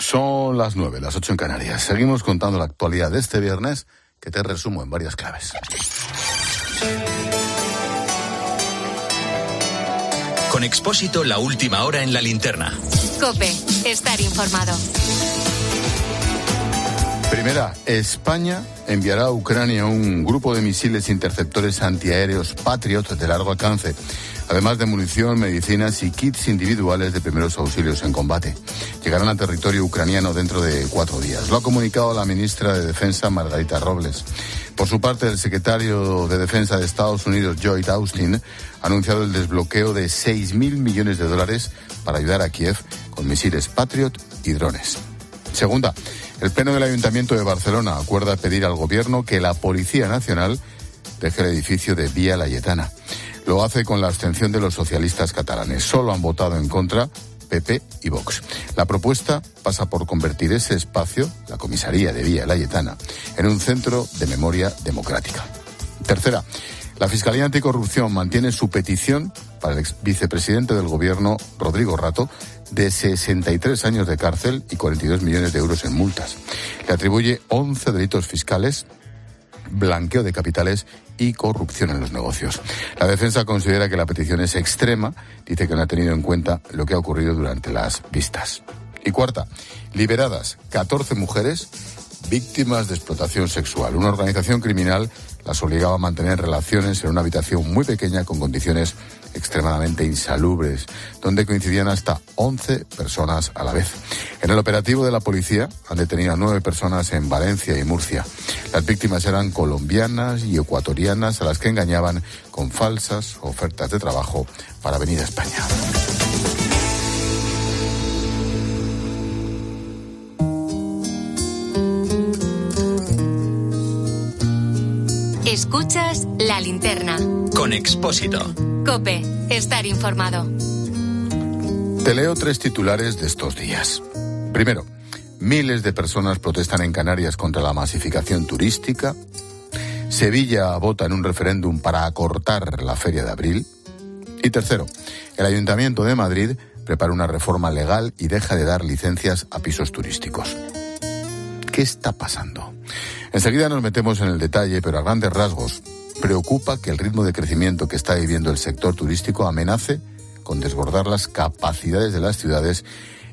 Son las 9, las 8 en Canarias. Seguimos contando la actualidad de este viernes, que te resumo en varias claves. Con Expósito, la última hora en la linterna. COPE, estar informado. Primera, España enviará a Ucrania un grupo de misiles interceptores antiaéreos Patriot de largo alcance, además de munición, medicinas y kits individuales de primeros auxilios en combate. Llegarán a territorio ucraniano dentro de 4 días. Lo ha comunicado la ministra de Defensa, Margarita Robles. Por su parte, el secretario de Defensa de Estados Unidos, Lloyd Austin, ha anunciado el desbloqueo de $6.000 millones para ayudar a Kiev con misiles Patriot y drones. Segunda, el Pleno del Ayuntamiento de Barcelona acuerda pedir al Gobierno que la Policía Nacional deje el edificio de Vía Laietana. Lo hace con la abstención de los socialistas catalanes. Solo han votado en contra PP y Vox. La propuesta pasa por convertir ese espacio, la comisaría de Vía Laietana, en un centro de memoria democrática. Tercera, la Fiscalía Anticorrupción mantiene su petición para el ex vicepresidente del Gobierno, Rodrigo Rato, de 63 años de cárcel y 42 millones de euros en multas. Le atribuye 11 delitos fiscales, blanqueo de capitales y corrupción en los negocios. La defensa considera que la petición es extrema, dice que no ha tenido en cuenta lo que ha ocurrido durante las vistas. Y cuarta, liberadas 14 mujeres víctimas de explotación sexual. Una organización criminal las obligaba a mantener relaciones en una habitación muy pequeña con condiciones extremadamente insalubres, donde coincidían hasta 11 personas a la vez. En el operativo de la policía han detenido a 9 personas en Valencia y Murcia. Las víctimas eran colombianas y ecuatorianas a las que engañaban con falsas ofertas de trabajo para venir a España. Escuchas La Linterna. Con Expósito. COPE, estar informado. Te leo 3 titulares de estos días. Primero, miles de personas protestan en Canarias contra la masificación turística. Sevilla vota en un referéndum para acortar la Feria de Abril. Y tercero, el Ayuntamiento de Madrid prepara una reforma legal y deja de dar licencias a pisos turísticos. ¿Qué está pasando? Enseguida nos metemos en el detalle, pero a grandes rasgos preocupa que el ritmo de crecimiento que está viviendo el sector turístico amenace con desbordar las capacidades de las ciudades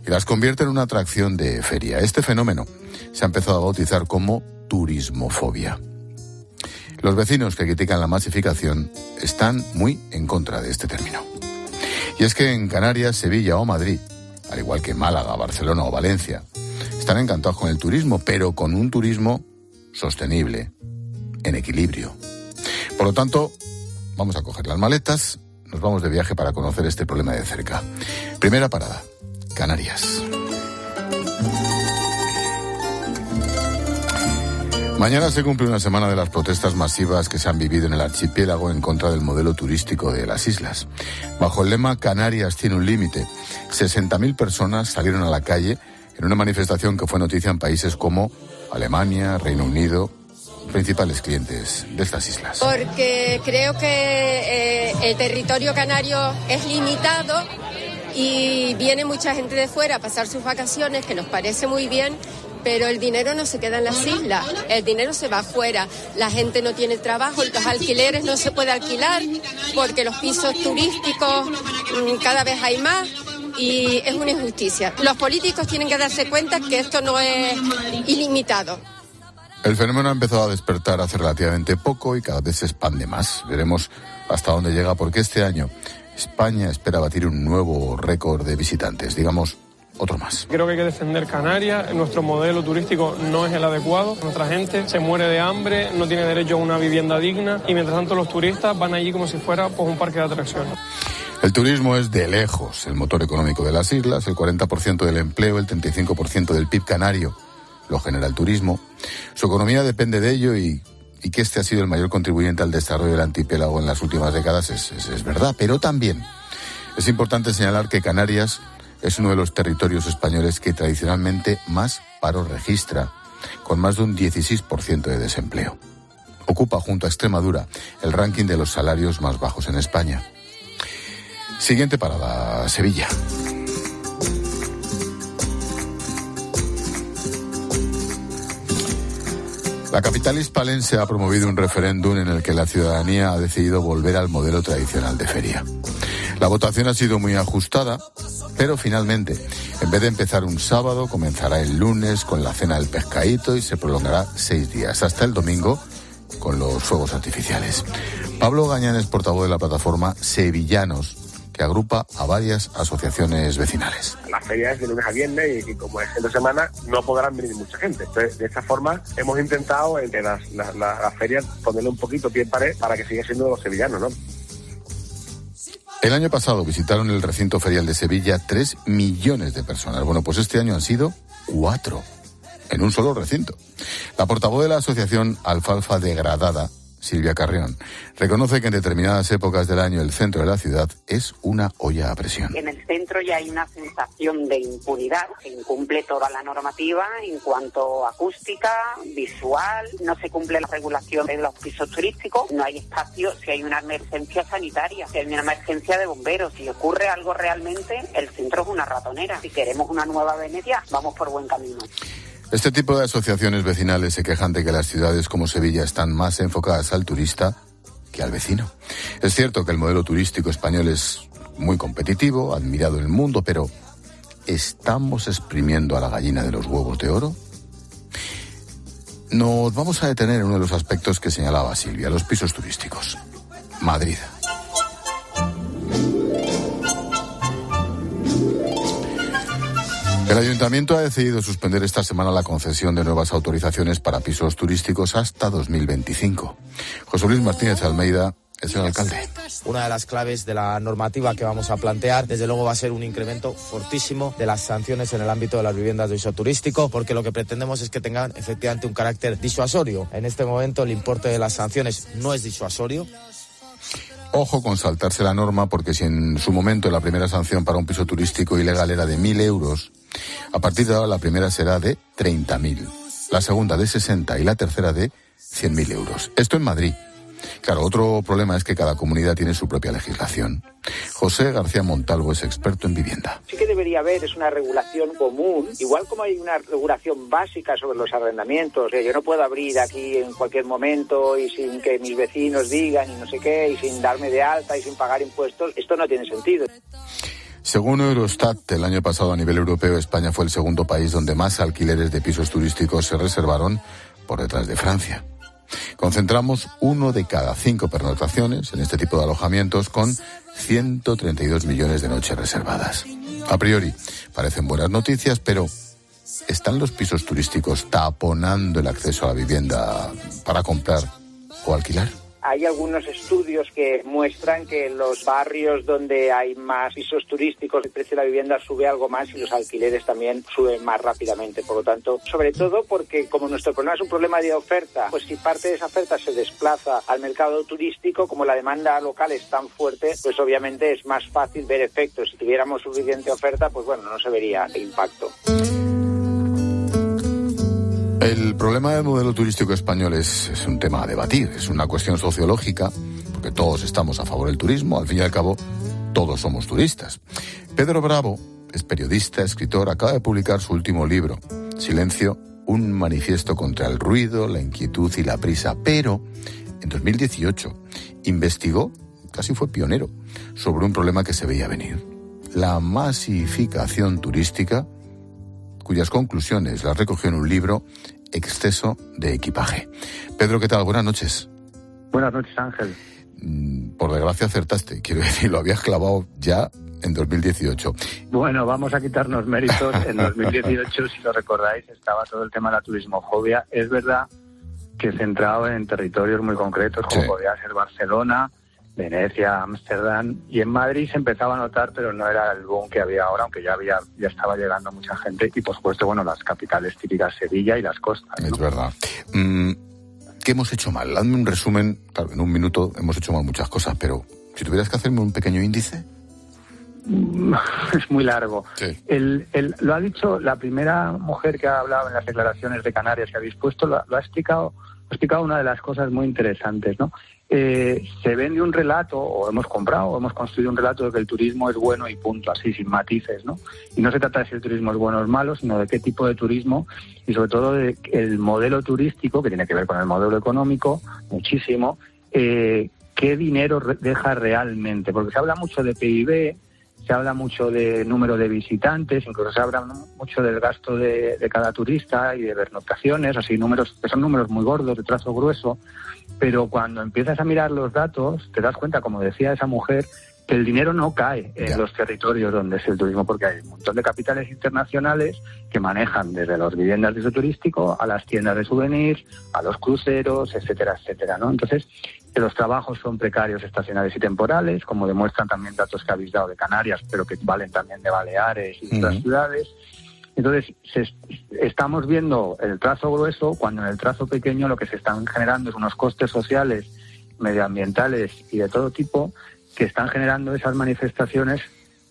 y las convierte en una atracción de feria. Este fenómeno se ha empezado a bautizar como turismofobia. Los vecinos que critican la masificación están muy en contra de este término. Y es que en Canarias, Sevilla o Madrid, al igual que Málaga, Barcelona o Valencia, están encantados con el turismo, pero con un turismo sostenible, en equilibrio. Por lo tanto, vamos a coger las maletas, nos vamos de viaje para conocer este problema de cerca. Primera parada, Canarias. Mañana se cumple una semana de las protestas masivas que se han vivido en el archipiélago en contra del modelo turístico de las islas. Bajo el lema Canarias tiene un límite, 60.000 personas salieron a la calle en una manifestación que fue noticia en países como Alemania, Reino Unido, principales clientes de estas islas. Porque creo que el territorio canario es limitado y viene mucha gente de fuera a pasar sus vacaciones, que nos parece muy bien, pero el dinero no se queda en las islas, el dinero se va afuera, la gente no tiene trabajo, los alquileres no se puede alquilar porque los pisos turísticos cada vez hay más. Y es una injusticia. Los políticos tienen que darse cuenta que esto no es ilimitado. El fenómeno ha empezado a despertar hace relativamente poco y cada vez se expande más. Veremos hasta dónde llega, porque este año España espera batir un nuevo récord de visitantes, digamos, otro más. Creo que hay que defender Canarias. Nuestro modelo turístico no es el adecuado. Nuestra gente se muere de hambre, no tiene derecho a una vivienda digna y mientras tanto los turistas van allí como si fuera pues, un parque de atracciones. El turismo es de lejos el motor económico de las islas. El 40% del empleo, el 35% del PIB canario lo genera el turismo. Su economía depende de ello y que este ha sido el mayor contribuyente al desarrollo del archipiélago en las últimas décadas es verdad. Pero también es importante señalar que Canarias es uno de los territorios españoles que tradicionalmente más paro registra, con más de un 16% de desempleo. Ocupa junto a Extremadura el ranking de los salarios más bajos en España. Siguiente parada, Sevilla. La capital hispalense ha promovido un referéndum en el que la ciudadanía ha decidido volver al modelo tradicional de feria. La votación ha sido muy ajustada, pero finalmente, en vez de empezar un sábado, comenzará el lunes con la cena del pescadito y se prolongará 6 días, hasta el domingo con los fuegos artificiales. Pablo Gañán es portavoz de la plataforma Sevillanos, que agrupa a varias asociaciones vecinales. La feria es de lunes a viernes y como es fin de semana no podrán venir mucha gente. Entonces, de esta forma hemos intentado entre las ferias ponerle un poquito pie en pared para que siga siendo los sevillanos, ¿no? El año pasado visitaron el recinto ferial de Sevilla 3 millones de personas. Bueno, pues este año han sido 4 en un solo recinto. La portavoz de la asociación Alfalfa Degradada, Silvia Carrión, reconoce que en determinadas épocas del año el centro de la ciudad es una olla a presión. En el centro ya hay una sensación de impunidad, se incumple toda la normativa en cuanto a acústica, visual, no se cumple la regulación de los pisos turísticos, no hay espacio si hay una emergencia sanitaria, si hay una emergencia de bomberos, si ocurre algo realmente, el centro es una ratonera. Si queremos una nueva Venecia, vamos por buen camino. Este tipo de asociaciones vecinales se quejan de que las ciudades como Sevilla están más enfocadas al turista que al vecino. Es cierto que el modelo turístico español es muy competitivo, admirado en el mundo, pero ¿estamos exprimiendo a la gallina de los huevos de oro? Nos vamos a detener en uno de los aspectos que señalaba Silvia, los pisos turísticos. Madrid. El Ayuntamiento ha decidido suspender esta semana la concesión de nuevas autorizaciones para pisos turísticos hasta 2025. José Luis Martínez Almeida es el alcalde. Una de las claves de la normativa que vamos a plantear, desde luego, va a ser un incremento fortísimo de las sanciones en el ámbito de las viviendas de uso turístico, porque lo que pretendemos es que tengan efectivamente un carácter disuasorio. En este momento el importe de las sanciones no es disuasorio. Ojo con saltarse la norma, porque si en su momento la primera sanción para un piso turístico ilegal era de 1.000 euros, a partir de ahora la primera será de 30.000, la segunda de 60 y la tercera de 100.000 euros. Esto en Madrid. Claro, otro problema es que cada comunidad tiene su propia legislación. José García Montalvo es experto en vivienda. Sí que debería haber es una regulación común, igual como hay una regulación básica sobre los arrendamientos. Yo no puedo abrir aquí en cualquier momento y sin que mis vecinos digan y no sé qué, y sin darme de alta y sin pagar impuestos. Esto no tiene sentido. Según Eurostat, el año pasado a nivel europeo, España fue el segundo país donde más alquileres de pisos turísticos se reservaron, por detrás de Francia. Concentramos 1 de cada 5 pernoctaciones en este tipo de alojamientos, con 132 millones de noches reservadas. A priori, parecen buenas noticias, pero ¿están los pisos turísticos taponando el acceso a la vivienda para comprar o alquilar? Hay algunos estudios que muestran que en los barrios donde hay más pisos turísticos el precio de la vivienda sube algo más y los alquileres también suben más rápidamente. Por lo tanto, sobre todo porque como nuestro problema es un problema de oferta, pues si parte de esa oferta se desplaza al mercado turístico, como la demanda local es tan fuerte, pues obviamente es más fácil ver efectos. Si tuviéramos suficiente oferta, pues bueno, no se vería impacto. El problema del modelo turístico español es un tema a debatir, es una cuestión sociológica, porque todos estamos a favor del turismo, al fin y al cabo, todos somos turistas. Pedro Bravo es periodista, escritor, acaba de publicar su último libro, Silencio, un manifiesto contra el ruido, la inquietud y la prisa, pero en 2018 investigó, casi fue pionero, sobre un problema que se veía venir, la masificación turística, cuyas conclusiones las recogió en un libro, Exceso de equipaje. Pedro, ¿qué tal? Buenas noches. Buenas noches, Ángel. Por desgracia acertaste, quiero decir, lo habías clavado ya en 2018. Bueno, vamos a quitarnos méritos. En 2018, si lo recordáis, estaba todo el tema de la turismofobia. Es verdad que centrado en territorios muy concretos, como sí, podía ser Barcelona, Venecia, Ámsterdam, y en Madrid se empezaba a notar, pero no era el boom que había ahora, aunque ya estaba llegando mucha gente, y por supuesto, bueno, las capitales típicas, Sevilla y las costas, ¿no? Es verdad. ¿Qué hemos hecho mal? Hazme un resumen. Claro, en un minuto hemos hecho mal muchas cosas, pero si tuvieras que hacerme un pequeño índice. Es muy largo. Sí. Lo ha dicho la primera mujer que ha hablado en las declaraciones de Canarias que habéis puesto, lo ha explicado una de las cosas muy interesantes, ¿no? se vende un relato, o hemos comprado, o hemos construido un relato de que el turismo es bueno y punto, así, sin matices, ¿no? Y no se trata de si el turismo es bueno o es malo, sino de qué tipo de turismo y sobre todo de el modelo turístico, que tiene que ver con el modelo económico, muchísimo, qué dinero deja realmente, porque se habla mucho de PIB, se habla mucho de número de visitantes, incluso se habla mucho del gasto de cada turista y de pernoctaciones, así números que son números muy gordos, de trazo grueso, pero cuando empiezas a mirar los datos te das cuenta, como decía esa mujer, que el dinero no cae en los territorios donde es el turismo, porque hay un montón de capitales internacionales que manejan desde las viviendas de uso turístico a las tiendas de souvenirs, a los cruceros, etcétera, etcétera, ¿no? Entonces, que los trabajos son precarios, estacionales y temporales, como demuestran también datos que habéis dado de Canarias, pero que valen también de Baleares y de otras ciudades. Entonces, estamos viendo el trazo grueso, cuando en el trazo pequeño lo que se están generando es unos costes sociales, medioambientales y de todo tipo, que están generando esas manifestaciones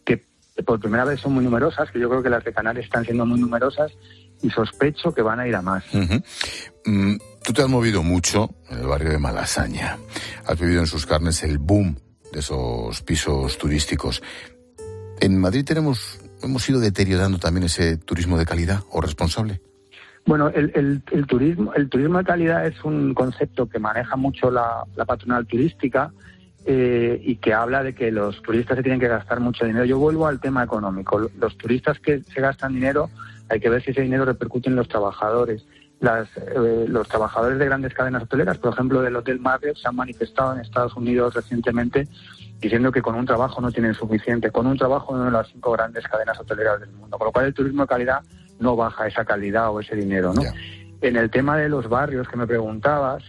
que por primera vez son muy numerosas, que yo creo que las de Canarias están siendo muy numerosas y sospecho que van a ir a más. Tú te has movido mucho en el barrio de Malasaña. Has vivido en sus carnes el boom de esos pisos turísticos. En Madrid hemos ido deteriorando también ese turismo de calidad o responsable. Bueno, el turismo de calidad es un concepto que maneja mucho la patronal turística y que habla de que los turistas se tienen que gastar mucho dinero. Yo vuelvo al tema económico. Los turistas que se gastan dinero, hay que ver si ese dinero repercute en los trabajadores. Los trabajadores de grandes cadenas hoteleras, por ejemplo del Hotel Marriott, se han manifestado en Estados Unidos recientemente diciendo que con un trabajo no tienen suficiente, con un trabajo en una de las 5 grandes cadenas hoteleras del mundo, con lo cual el turismo de calidad no baja esa calidad o ese dinero, ¿no? Yeah. En el tema de los barrios que me preguntabas,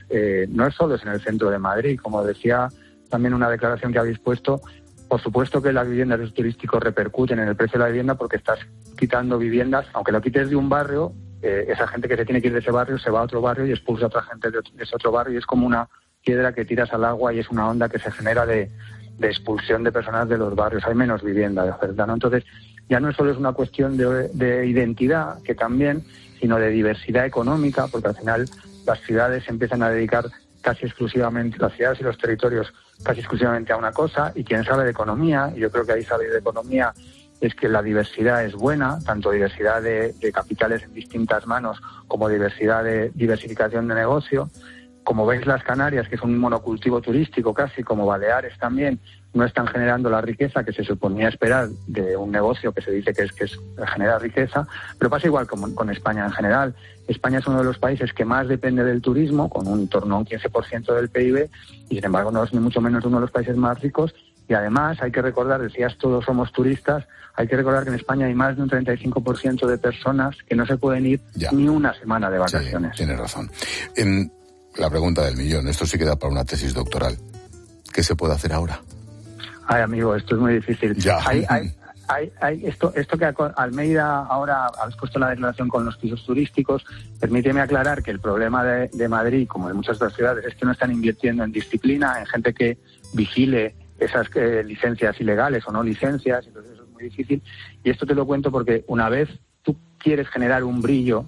no es solo en el centro de Madrid, como decía también una declaración que habéis puesto, por supuesto que las viviendas de uso turístico repercuten en el precio de la vivienda porque estás quitando viviendas, aunque lo quites de un barrio, esa gente que se tiene que ir de ese barrio se va a otro barrio y expulsa a otra gente de ese otro barrio y es como una piedra que tiras al agua y es una onda que se genera de expulsión de personas de los barrios. Hay menos vivienda de oferta, ¿no? Entonces, ya no solo es una cuestión de identidad, que también, sino de diversidad económica, porque al final las ciudades se empiezan a dedicar casi exclusivamente, las ciudades y los territorios casi exclusivamente a una cosa, y quien sabe de economía, y yo creo que ahí sabe de economía, es que la diversidad es buena, tanto diversidad de capitales en distintas manos como diversificación de negocio. Como veis, las Canarias, que es un monocultivo turístico casi, como Baleares también, no están generando la riqueza que se suponía esperar de un negocio que se dice que genera riqueza, pero pasa igual con España en general. España es uno de los países que más depende del turismo, con un torno a un 15% del PIB, y sin embargo no es ni mucho menos uno de los países más ricos. Y además hay que recordar, decías todos somos turistas, hay que recordar que en España hay más de un 35% de personas que no se pueden ir ni una semana de vacaciones. Sí, tienes razón. La pregunta del millón, esto sí queda para una tesis doctoral. ¿Qué se puede hacer ahora? Ay, amigo, esto es muy difícil. Ya. Esto que Almeida ahora habéis puesto la declaración con los pisos turísticos, permíteme aclarar que el problema de Madrid, como de muchas otras ciudades, es que no están invirtiendo en disciplina, en gente que vigile esas licencias ilegales o no licencias, entonces eso es muy difícil. Y esto te lo cuento porque una vez tú quieres generar un brillo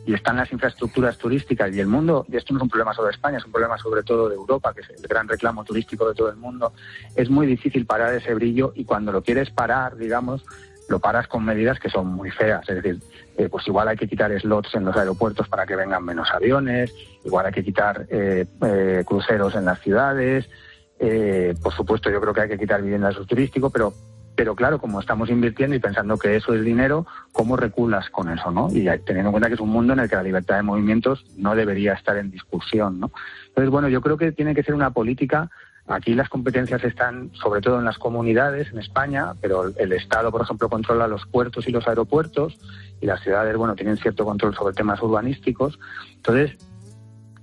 y están las infraestructuras turísticas y el mundo, y esto no es un problema solo de España, es un problema sobre todo de Europa, que es el gran reclamo turístico de todo el mundo, es muy difícil parar ese brillo y cuando lo quieres parar, digamos, lo paras con medidas que son muy feas, es decir, pues igual hay que quitar slots en los aeropuertos para que vengan menos aviones, igual hay que quitar cruceros en las ciudades, por supuesto yo creo que hay que quitar viviendas de uso turístico, pero claro, como estamos invirtiendo y pensando que eso es dinero, ¿cómo reculas con eso, no? Y teniendo en cuenta que es un mundo en el que la libertad de movimientos no debería estar en discusión, ¿no? Entonces, bueno, yo creo que tiene que ser una política. Aquí las competencias están sobre todo en las comunidades, en España, pero el Estado, por ejemplo, controla los puertos y los aeropuertos y las ciudades, bueno, tienen cierto control sobre temas urbanísticos. Entonces,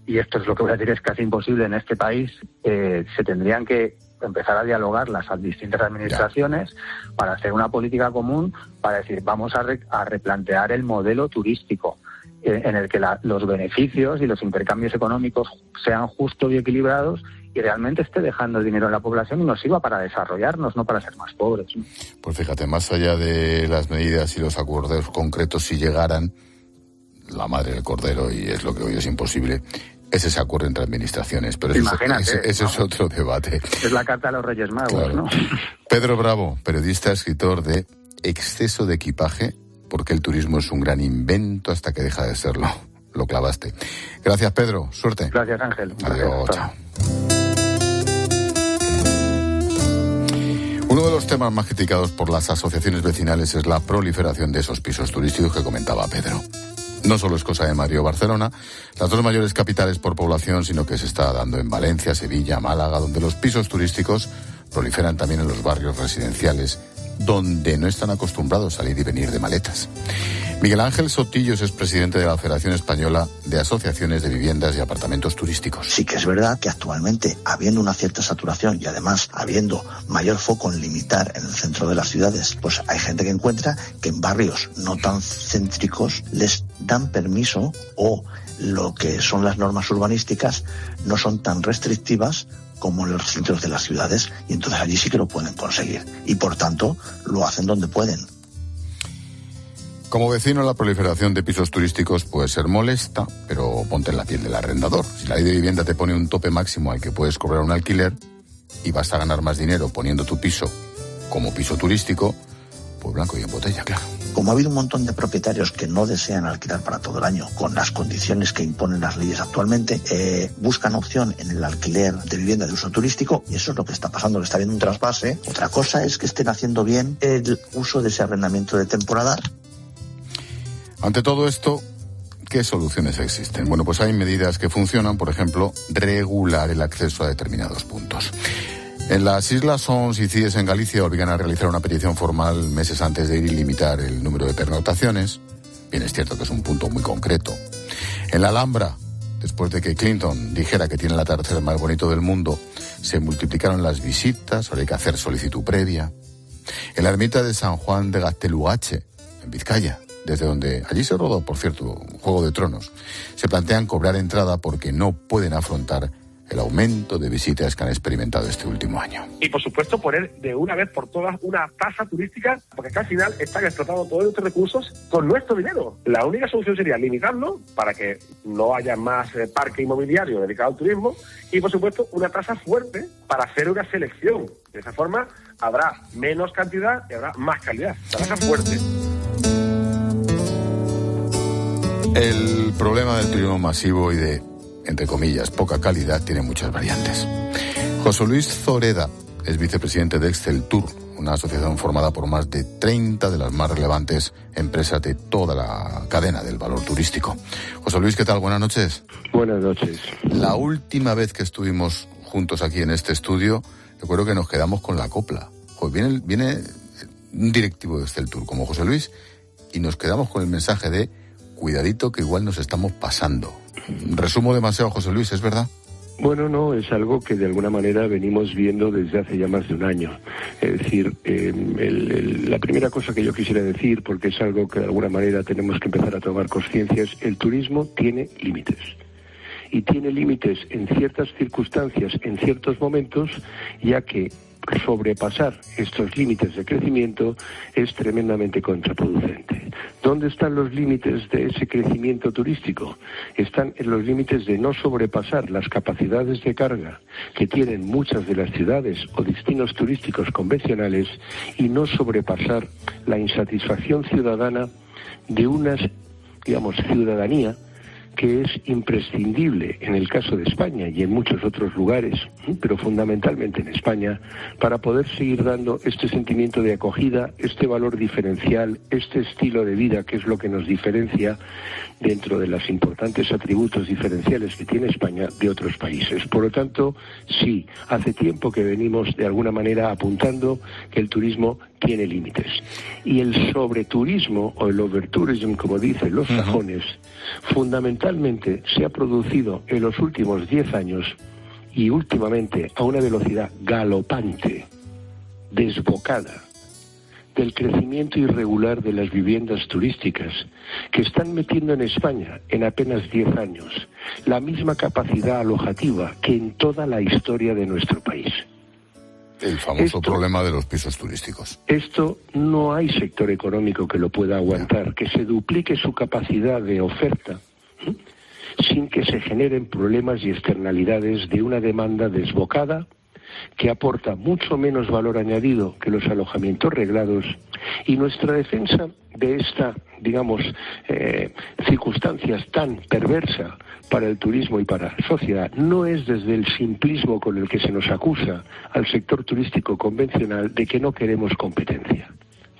y esto es lo que voy a decir, es casi imposible en este país, se tendrían que empezar a dialogar las distintas administraciones para hacer una política común, para decir, vamos a replantear el modelo turístico en el que los beneficios y los intercambios económicos sean justos y equilibrados y realmente esté dejando dinero en la población y nos sirva para desarrollarnos, no para ser más pobres, ¿no? Pues fíjate, más allá de las medidas y los acuerdos concretos, si llegaran, la madre del cordero, y es lo que hoy es imposible, Ese es acuerdo entre administraciones, pero imagínate, ese es otro debate. Es la carta a los Reyes Magos, claro. ¿No? Pedro Bravo, periodista, escritor de Exceso de equipaje, porque el turismo es un gran invento hasta que deja de serlo. Lo clavaste. Gracias, Pedro. Suerte. Gracias, Ángel. Adiós. Chao. Uno de los temas más criticados por las asociaciones vecinales es la proliferación de esos pisos turísticos que comentaba Pedro. No solo es cosa de Madrid o Barcelona, las dos mayores capitales por población, sino que se está dando en Valencia, Sevilla, Málaga, donde los pisos turísticos proliferan también en los barrios residenciales, donde no están acostumbrados a salir y venir de maletas. Miguel Ángel Sotillos es presidente de la Federación Española de Asociaciones de Viviendas y Apartamentos Turísticos. Sí que es verdad que actualmente, habiendo una cierta saturación y además habiendo mayor foco en limitar en el centro de las ciudades, pues hay gente que encuentra que en barrios no tan céntricos les dan permiso, o lo que son las normas urbanísticas no son tan restrictivas como en los centros de las ciudades, y entonces allí sí que lo pueden conseguir y por tanto lo hacen donde pueden. Como vecino, la proliferación de pisos turísticos puede ser molesta, pero ponte en la piel del arrendador. Si la ley de vivienda te pone un tope máximo al que puedes cobrar un alquiler y vas a ganar más dinero poniendo tu piso como piso turístico, pues blanco y en botella, claro. Como ha habido un montón de propietarios que no desean alquilar para todo el año, con las condiciones que imponen las leyes actualmente, buscan opción en el alquiler de vivienda de uso turístico, y eso es lo que está pasando, que está habiendo un trasvase. Otra cosa es que estén haciendo bien el uso de ese arrendamiento de temporada. Ante todo esto, ¿qué soluciones existen? Bueno, pues hay medidas que funcionan, por ejemplo, regular el acceso a determinados puntos. En las Islas Ons y Cíes en Galicia obligan a realizar una petición formal meses antes de ir y limitar el número de pernoctaciones. Bien, es cierto que es un punto muy concreto. En la Alhambra, después de que Clinton dijera que tiene el atardecer más bonito del mundo, se multiplicaron las visitas, ahora hay que hacer solicitud previa. En la ermita de San Juan de Gaztelugatxe, en Vizcaya, desde donde allí se rodó, por cierto, Juego de Tronos, se plantean cobrar entrada porque no pueden afrontar el aumento de visitas que han experimentado este último año. Y por supuesto poner de una vez por todas una tasa turística, porque al final están explotando todos estos recursos con nuestro dinero. La única solución sería limitarlo para que no haya más parque inmobiliario dedicado al turismo, y por supuesto una tasa fuerte para hacer una selección. De esa forma habrá menos cantidad y habrá más calidad. Tasa fuerte. El problema del turismo masivo y de, entre comillas, poca calidad tiene muchas variantes. José Luis Zoreda es vicepresidente de Excel Tour, una asociación formada por más de 30 de las más relevantes empresas de toda la cadena del valor turístico. José Luis, ¿qué tal? Buenas noches. Buenas noches. La última vez que estuvimos juntos aquí en este estudio, recuerdo que nos quedamos con la copla. Pues viene un directivo de Excel Tour como José Luis y nos quedamos con el mensaje de cuidadito que igual nos estamos pasando. Resumo demasiado, José Luis, ¿es verdad? Bueno, no, es algo que de alguna manera venimos viendo desde hace ya más de un año. Es decir, la primera cosa que yo quisiera decir, porque es algo que de alguna manera tenemos que empezar a tomar conciencia, es el turismo tiene límites. Y tiene límites en ciertas circunstancias, en ciertos momentos, ya que sobrepasar estos límites de crecimiento es tremendamente contraproducente. ¿Dónde están los límites de ese crecimiento turístico? Están en los límites de no sobrepasar las capacidades de carga que tienen muchas de las ciudades o destinos turísticos convencionales y no sobrepasar la insatisfacción ciudadana de una, ciudadanía que es imprescindible en el caso de España y en muchos otros lugares, pero fundamentalmente en España, para poder seguir dando este sentimiento de acogida, este valor diferencial, este estilo de vida que es lo que nos diferencia dentro de los importantes atributos diferenciales que tiene España de otros países. Por lo tanto, sí, hace tiempo que venimos de alguna manera apuntando que el turismo tiene límites. Y el sobreturismo, o el overtourism, como dicen los sajones, fundamentalmente se ha producido en los últimos 10 años y últimamente a una velocidad galopante, desbocada, del crecimiento irregular de las viviendas turísticas, que están metiendo en España, en apenas 10 años, la misma capacidad alojativa que en toda la historia de nuestro país. El famoso problema de los pisos turísticos. Esto no hay sector económico que lo pueda aguantar, que se duplique su capacidad de oferta sin que se generen problemas y externalidades de una demanda desbocada que aporta mucho menos valor añadido que los alojamientos reglados. Y nuestra defensa de esta, digamos, circunstancias tan perversa para el turismo y para la sociedad no es desde el simplismo con el que se nos acusa al sector turístico convencional de que no queremos competencia.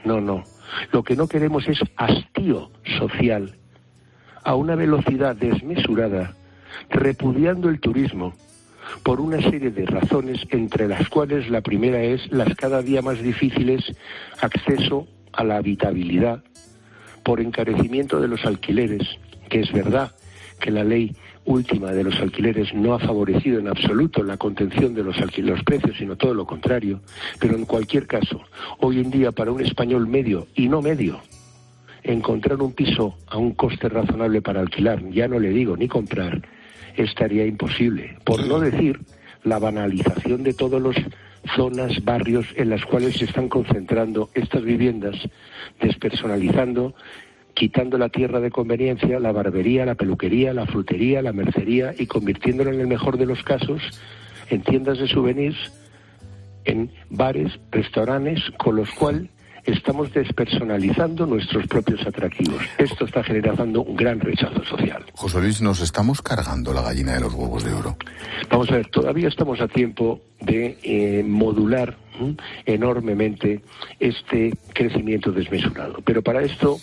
No. Lo que no queremos es hastío social a una velocidad desmesurada, repudiando el turismo por una serie de razones, entre las cuales la primera es las cada día más difíciles acceso a la habitabilidad por encarecimiento de los alquileres, que es verdad que la ley última de los alquileres no ha favorecido en absoluto la contención de los precios, sino todo lo contrario. Pero en cualquier caso, hoy en día para un español medio y no medio, encontrar un piso a un coste razonable para alquilar, ya no le digo ni comprar, estaría imposible. Por no decir la banalización de todas las zonas, barrios en las cuales se están concentrando estas viviendas, despersonalizando, quitando la tierra de conveniencia, la barbería, la peluquería, la frutería, la mercería, y convirtiéndolo en el mejor de los casos en tiendas de souvenirs, en bares, restaurantes, con los cuales estamos despersonalizando nuestros propios atractivos. Esto está generando un gran rechazo social. José Luis, ¿nos estamos cargando la gallina de los huevos de oro? Vamos a ver, todavía estamos a tiempo de modular enormemente este crecimiento desmesurado. Pero para esto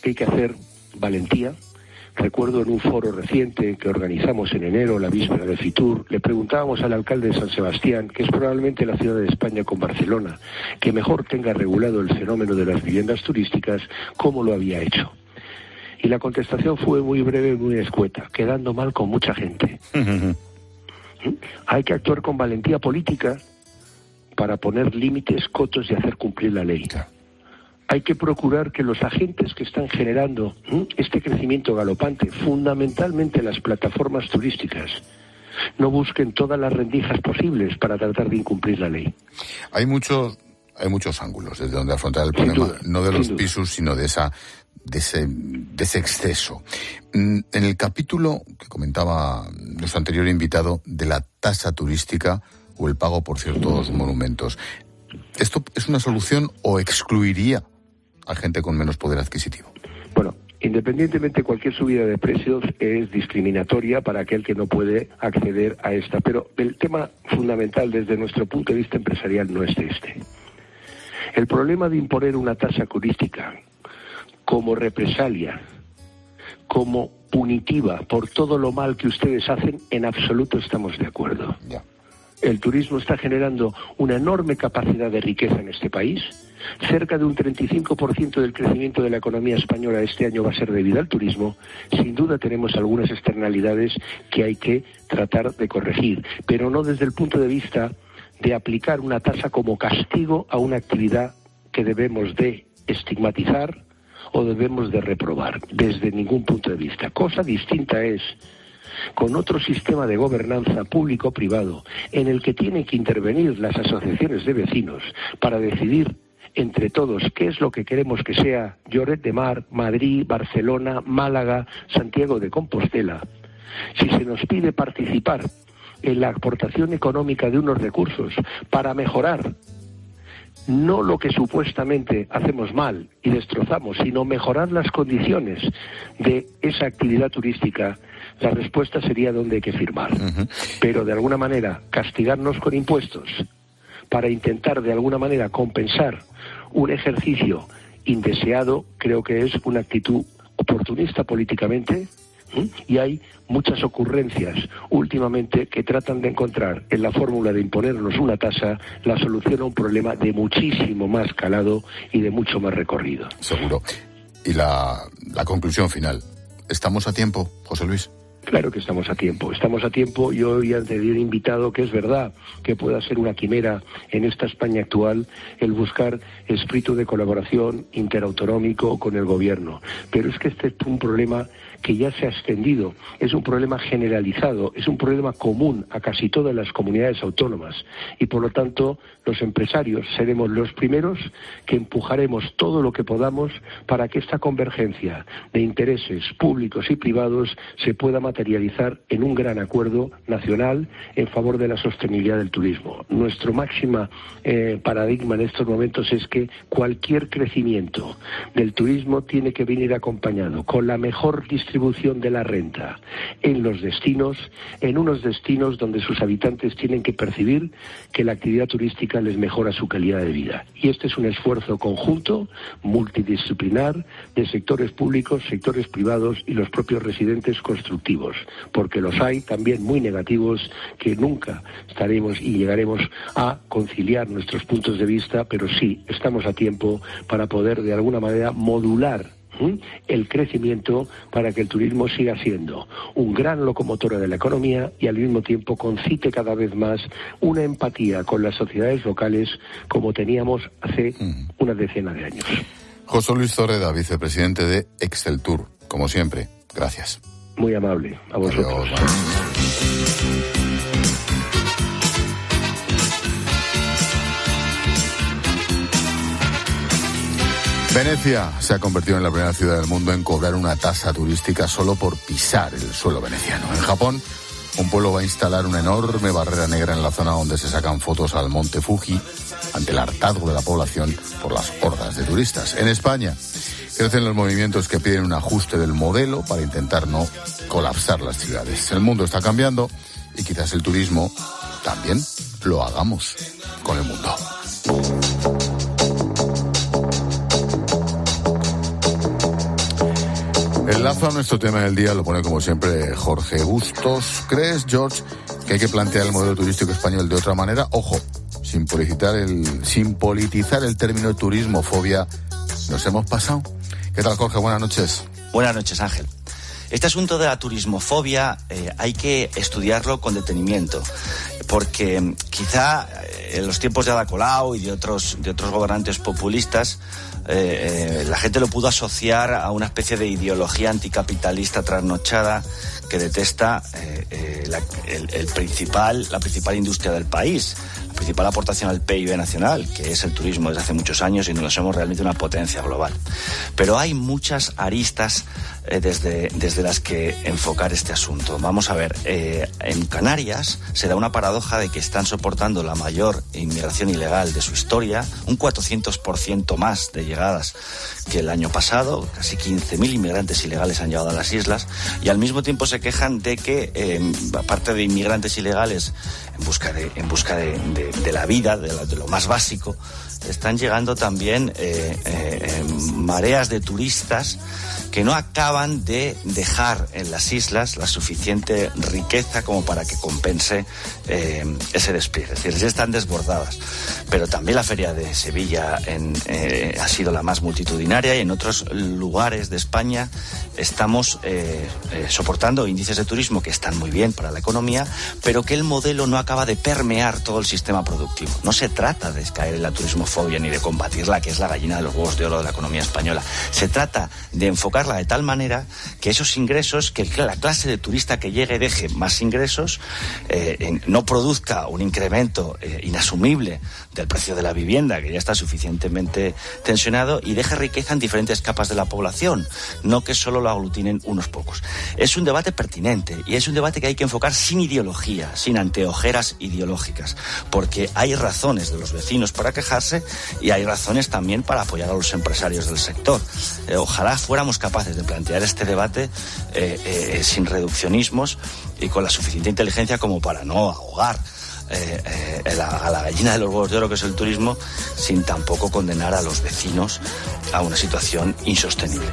hay que hacer valentía. Recuerdo en un foro reciente que organizamos en enero, la víspera de Fitur, le preguntábamos al alcalde de San Sebastián, que es probablemente la ciudad de España con Barcelona, que mejor tenga regulado el fenómeno de las viviendas turísticas, cómo lo había hecho. Y la contestación fue muy breve y muy escueta, quedando mal con mucha gente. Hay que actuar con valentía política para poner límites, cotos y hacer cumplir la ley. Hay que procurar que los agentes que están generando este crecimiento galopante, fundamentalmente las plataformas turísticas, no busquen todas las rendijas posibles para tratar de incumplir la ley. Hay muchos ángulos desde donde afrontar el problema, no de los pisos, sino de ese exceso. En el capítulo que comentaba nuestro anterior invitado de la tasa turística o el pago por ciertos monumentos, ¿esto es una solución o excluiría a gente con menos poder adquisitivo? Bueno, independientemente, cualquier subida de precios es discriminatoria para aquel que no puede acceder a esta. Pero el tema fundamental desde nuestro punto de vista empresarial no es este. El problema de imponer una tasa turística como represalia, como punitiva por todo lo mal que ustedes hacen, en absoluto estamos de acuerdo. Ya. El turismo está generando una enorme capacidad de riqueza en este país. Cerca de un 35% del crecimiento de la economía española este año va a ser debido al turismo. Sin duda tenemos algunas externalidades que hay que tratar de corregir, pero no desde el punto de vista de aplicar una tasa como castigo a una actividad que debemos de estigmatizar o debemos de reprobar, desde ningún punto de vista. Cosa distinta es con otro sistema de gobernanza público-privado en el que tienen que intervenir las asociaciones de vecinos para decidir entre todos qué es lo que queremos que sea Lloret de Mar, Madrid, Barcelona, Málaga, Santiago de Compostela. Si se nos pide participar en la aportación económica de unos recursos para mejorar no lo que supuestamente hacemos mal y destrozamos, sino mejorar las condiciones de esa actividad turística, la respuesta sería dónde hay que firmar. Pero de alguna manera castigarnos con impuestos para intentar de alguna manera compensar un ejercicio indeseado, creo que es una actitud oportunista políticamente. Y hay muchas ocurrencias últimamente que tratan de encontrar en la fórmula de imponernos una tasa la solución a un problema de muchísimo más calado y de mucho más recorrido. Seguro. Y la conclusión final. ¿Estamos a tiempo, José Luis? Claro que estamos a tiempo. Estamos a tiempo. Yo hoy ante un invitado que es verdad que pueda ser una quimera en esta España actual el buscar espíritu de colaboración interautonómico con el gobierno. Pero es que este es un problema que ya se ha extendido, es un problema generalizado, es un problema común a casi todas las comunidades autónomas y por lo tanto los empresarios seremos los primeros que empujaremos todo lo que podamos para que esta convergencia de intereses públicos y privados se pueda materializar materializar en un gran acuerdo nacional en favor de la sostenibilidad del turismo. Nuestro máximo paradigma en estos momentos es que cualquier crecimiento del turismo tiene que venir acompañado con la mejor distribución de la renta en los destinos, en unos destinos donde sus habitantes tienen que percibir que la actividad turística les mejora su calidad de vida. Y este es un esfuerzo conjunto, multidisciplinar, de sectores públicos, sectores privados y los propios residentes constructivos, porque los hay también muy negativos que nunca estaremos y llegaremos a conciliar nuestros puntos de vista, pero sí estamos a tiempo para poder de alguna manera modular el crecimiento para que el turismo siga siendo un gran locomotor de la economía y al mismo tiempo concite cada vez más una empatía con las sociedades locales como teníamos hace una decena de años. José Luis Zorreda, vicepresidente de Exceltur. Como siempre, gracias. Muy amable. A vosotros. Venecia se ha convertido en la primera ciudad del mundo en cobrar una tasa turística solo por pisar el suelo veneciano. En Japón, un pueblo va a instalar una enorme barrera negra en la zona donde se sacan fotos al monte Fuji ante el hartazgo de la población por las hordas de turistas. En España, crecen los movimientos que piden un ajuste del modelo para intentar no colapsar las ciudades. El mundo está cambiando y quizás el turismo también lo hagamos con el mundo. El lazo a nuestro tema del día lo pone como siempre Jorge Bustos. ¿Crees, George, que hay que plantear el modelo turístico español de otra manera? Ojo, sin politizar el término turismofobia, ¿nos hemos pasado? ¿Qué tal, Jorge? Buenas noches. Buenas noches, Ángel. Este asunto de la turismofobia hay que estudiarlo con detenimiento, porque quizá en los tiempos de Ada Colau y de otros gobernantes populistas, la gente lo pudo asociar a una especie de ideología anticapitalista trasnochada que detesta la principal industria del país, la principal aportación al PIB nacional, que es el turismo desde hace muchos años y no somos realmente una potencia global. Pero hay muchas aristas desde las que enfocar este asunto. Vamos a ver, en Canarias se da una paradoja de que están soportando la mayor inmigración ilegal de su historia, un 400% más de llegadas que el año pasado, casi 15.000 inmigrantes ilegales han llegado a las islas, y al mismo tiempo se quejan de que, aparte de inmigrantes ilegales en busca de la vida, de lo más básico, están llegando también mareas de turistas que no acaban de dejar en las islas la suficiente riqueza como para que compense ese despliegue. Es decir, ya están desbordadas. Pero también la Feria de Sevilla ha sido la más multitudinaria, y en otros lugares de España estamos soportando índices de turismo que están muy bien para la economía, pero que el modelo no acaba de permear todo el sistema productivo. No se trata de caer en la turismofobia ni de combatirla, que es la gallina de los huevos de oro de la economía española. Se trata de enfocarla de tal manera que esos ingresos, que la clase de turista que llegue deje más ingresos, no produzca un incremento inasumible del precio de la vivienda, que ya está suficientemente tensionado, y deje riqueza en diferentes capas de la población, no que solo lo aglutinen unos pocos. Es un debate pertinente y es un debate que hay que enfocar sin ideología, sin anteojeras ideológicas, porque hay razones de los vecinos para quejarse y hay razones también para apoyar a los empresarios del sector. Ojalá fuéramos capaces de plantear este debate sin reduccionismos y con la suficiente inteligencia como para no ahogar a la gallina de los huevos de oro que es el turismo, sin tampoco condenar a los vecinos a una situación insostenible.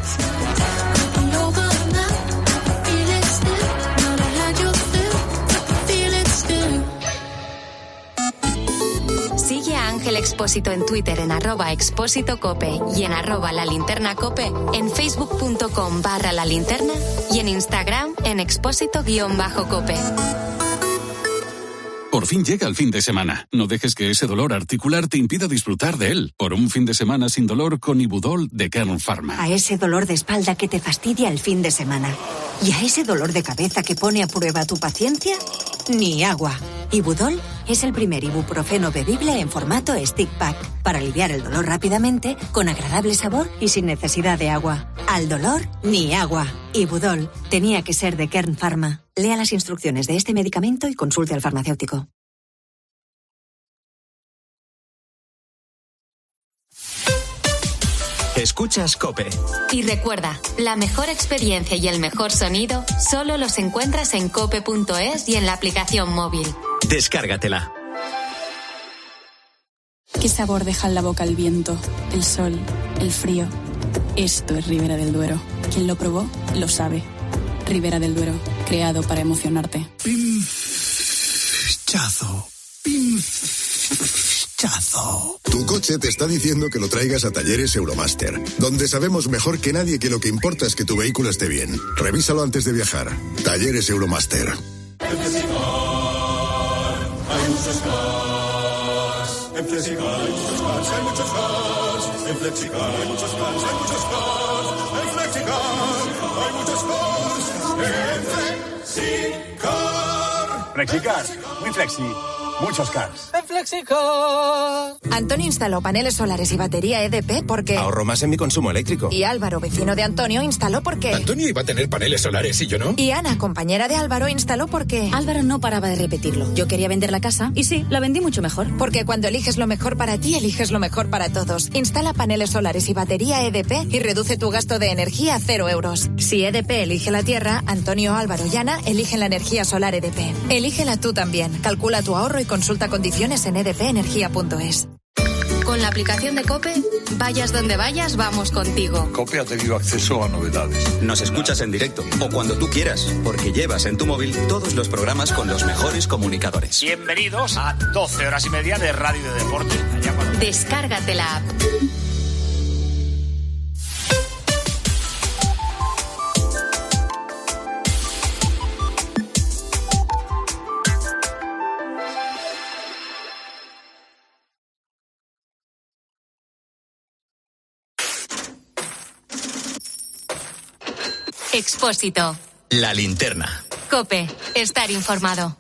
Sigue a Ángel Expósito en Twitter en @expósitocope y en @lalinternacope, en facebook.com/lalinterna y en Instagram en expósito_cope. Por fin llega el fin de semana. No dejes que ese dolor articular te impida disfrutar de él. Por un fin de semana sin dolor con Ibudol de Kern Pharma. A ese dolor de espalda que te fastidia el fin de semana. Y a ese dolor de cabeza que pone a prueba tu paciencia, ni agua. Ibudol es el primer ibuprofeno bebible en formato stick pack para aliviar el dolor rápidamente, con agradable sabor y sin necesidad de agua. Al dolor, ni agua. Ibudol tenía que ser de Kern Pharma. Lea las instrucciones de este medicamento y consulte al farmacéutico. Escuchas COPE. Y recuerda, la mejor experiencia y el mejor sonido solo los encuentras en cope.es y en la aplicación móvil. Descárgatela. ¿Qué sabor deja en la boca el viento, el sol, el frío? Esto es Ribera del Duero. Quien lo probó, lo sabe. Ribera del Duero, creado para emocionarte. Pinchazo. Pinchazo. Tu coche te está diciendo que lo traigas a Talleres Euromaster, donde sabemos mejor que nadie que lo que importa es que tu vehículo esté bien. Revísalo antes de viajar. Talleres Euromaster. En Flexicar hay muchos cars. En Flexicar hay muchos cars, hay muchos cars. En Flexicar hay muchos cars, hay muchos cars. En Flexicar hay muchos cars. En Flexicar. Flexicar, muy flexi. Muchos cars. En Flexicar. Antonio instaló paneles solares y batería EDP porque... ahorro más en mi consumo eléctrico. Y Álvaro, vecino de Antonio, instaló porque... Antonio iba a tener paneles solares y yo no. Y Ana, compañera de Álvaro, instaló porque... Álvaro no paraba de repetirlo. Yo quería vender la casa y sí, la vendí mucho mejor. Porque cuando eliges lo mejor para ti, eliges lo mejor para todos. Instala paneles solares y batería EDP y reduce tu gasto de energía a 0 euros. Si EDP elige la tierra, Antonio, Álvaro y Ana eligen la energía solar EDP. Elígela tú también. Calcula tu ahorro y consulta condiciones en edpenergia.es. Con la aplicación de COPE, vayas donde vayas, vamos contigo. COPE ha tenido acceso a novedades. Nos escuchas en directo o cuando tú quieras, porque llevas en tu móvil todos los programas con los mejores comunicadores. Bienvenidos a 12 horas y media de radio y de deporte. Descárgate la app. Expósito. La linterna. COPE. Estar informado.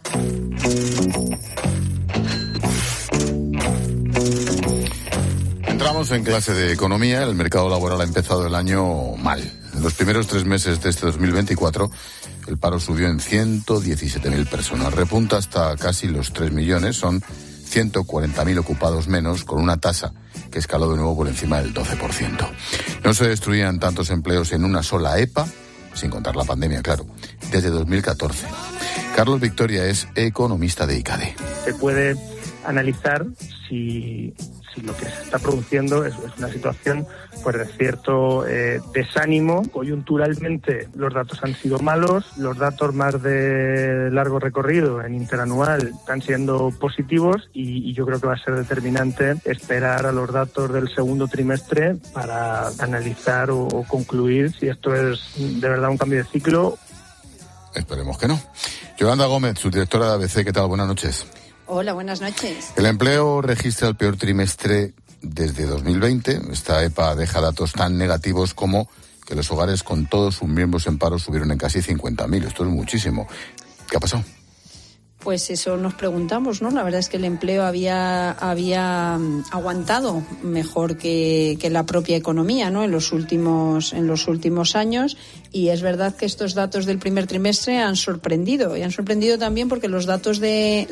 Entramos en clase de economía. El mercado laboral ha empezado el año mal. En los primeros 3 meses de este 2024, el paro subió en 117.000 personas. Repunta hasta casi los 3 millones. Son 140.000 ocupados menos, con una tasa que escaló de nuevo por encima del 12%. No se destruían tantos empleos en una sola EPA, sin contar la pandemia, claro, desde 2014. Carlos Victoria es economista de ICADE. Se puede analizar si lo que se está produciendo es una situación pues, de cierto desánimo. Coyunturalmente los datos han sido malos, los datos más de largo recorrido en interanual están siendo positivos y yo creo que va a ser determinante esperar a los datos del segundo trimestre para analizar o concluir si esto es de verdad un cambio de ciclo. Esperemos que no. Yolanda Gómez, subdirectora de ABC, ¿qué tal? Buenas noches. Hola, buenas noches. El empleo registra el peor trimestre desde 2020. Esta EPA deja datos tan negativos como que los hogares con todos sus miembros en paro subieron en casi 50.000. Esto es muchísimo. ¿Qué ha pasado? Pues eso nos preguntamos, ¿no? La verdad es que el empleo había aguantado mejor que la propia economía, ¿no? En los últimos años, y es verdad que estos datos del primer trimestre han sorprendido, y han sorprendido también porque los datos de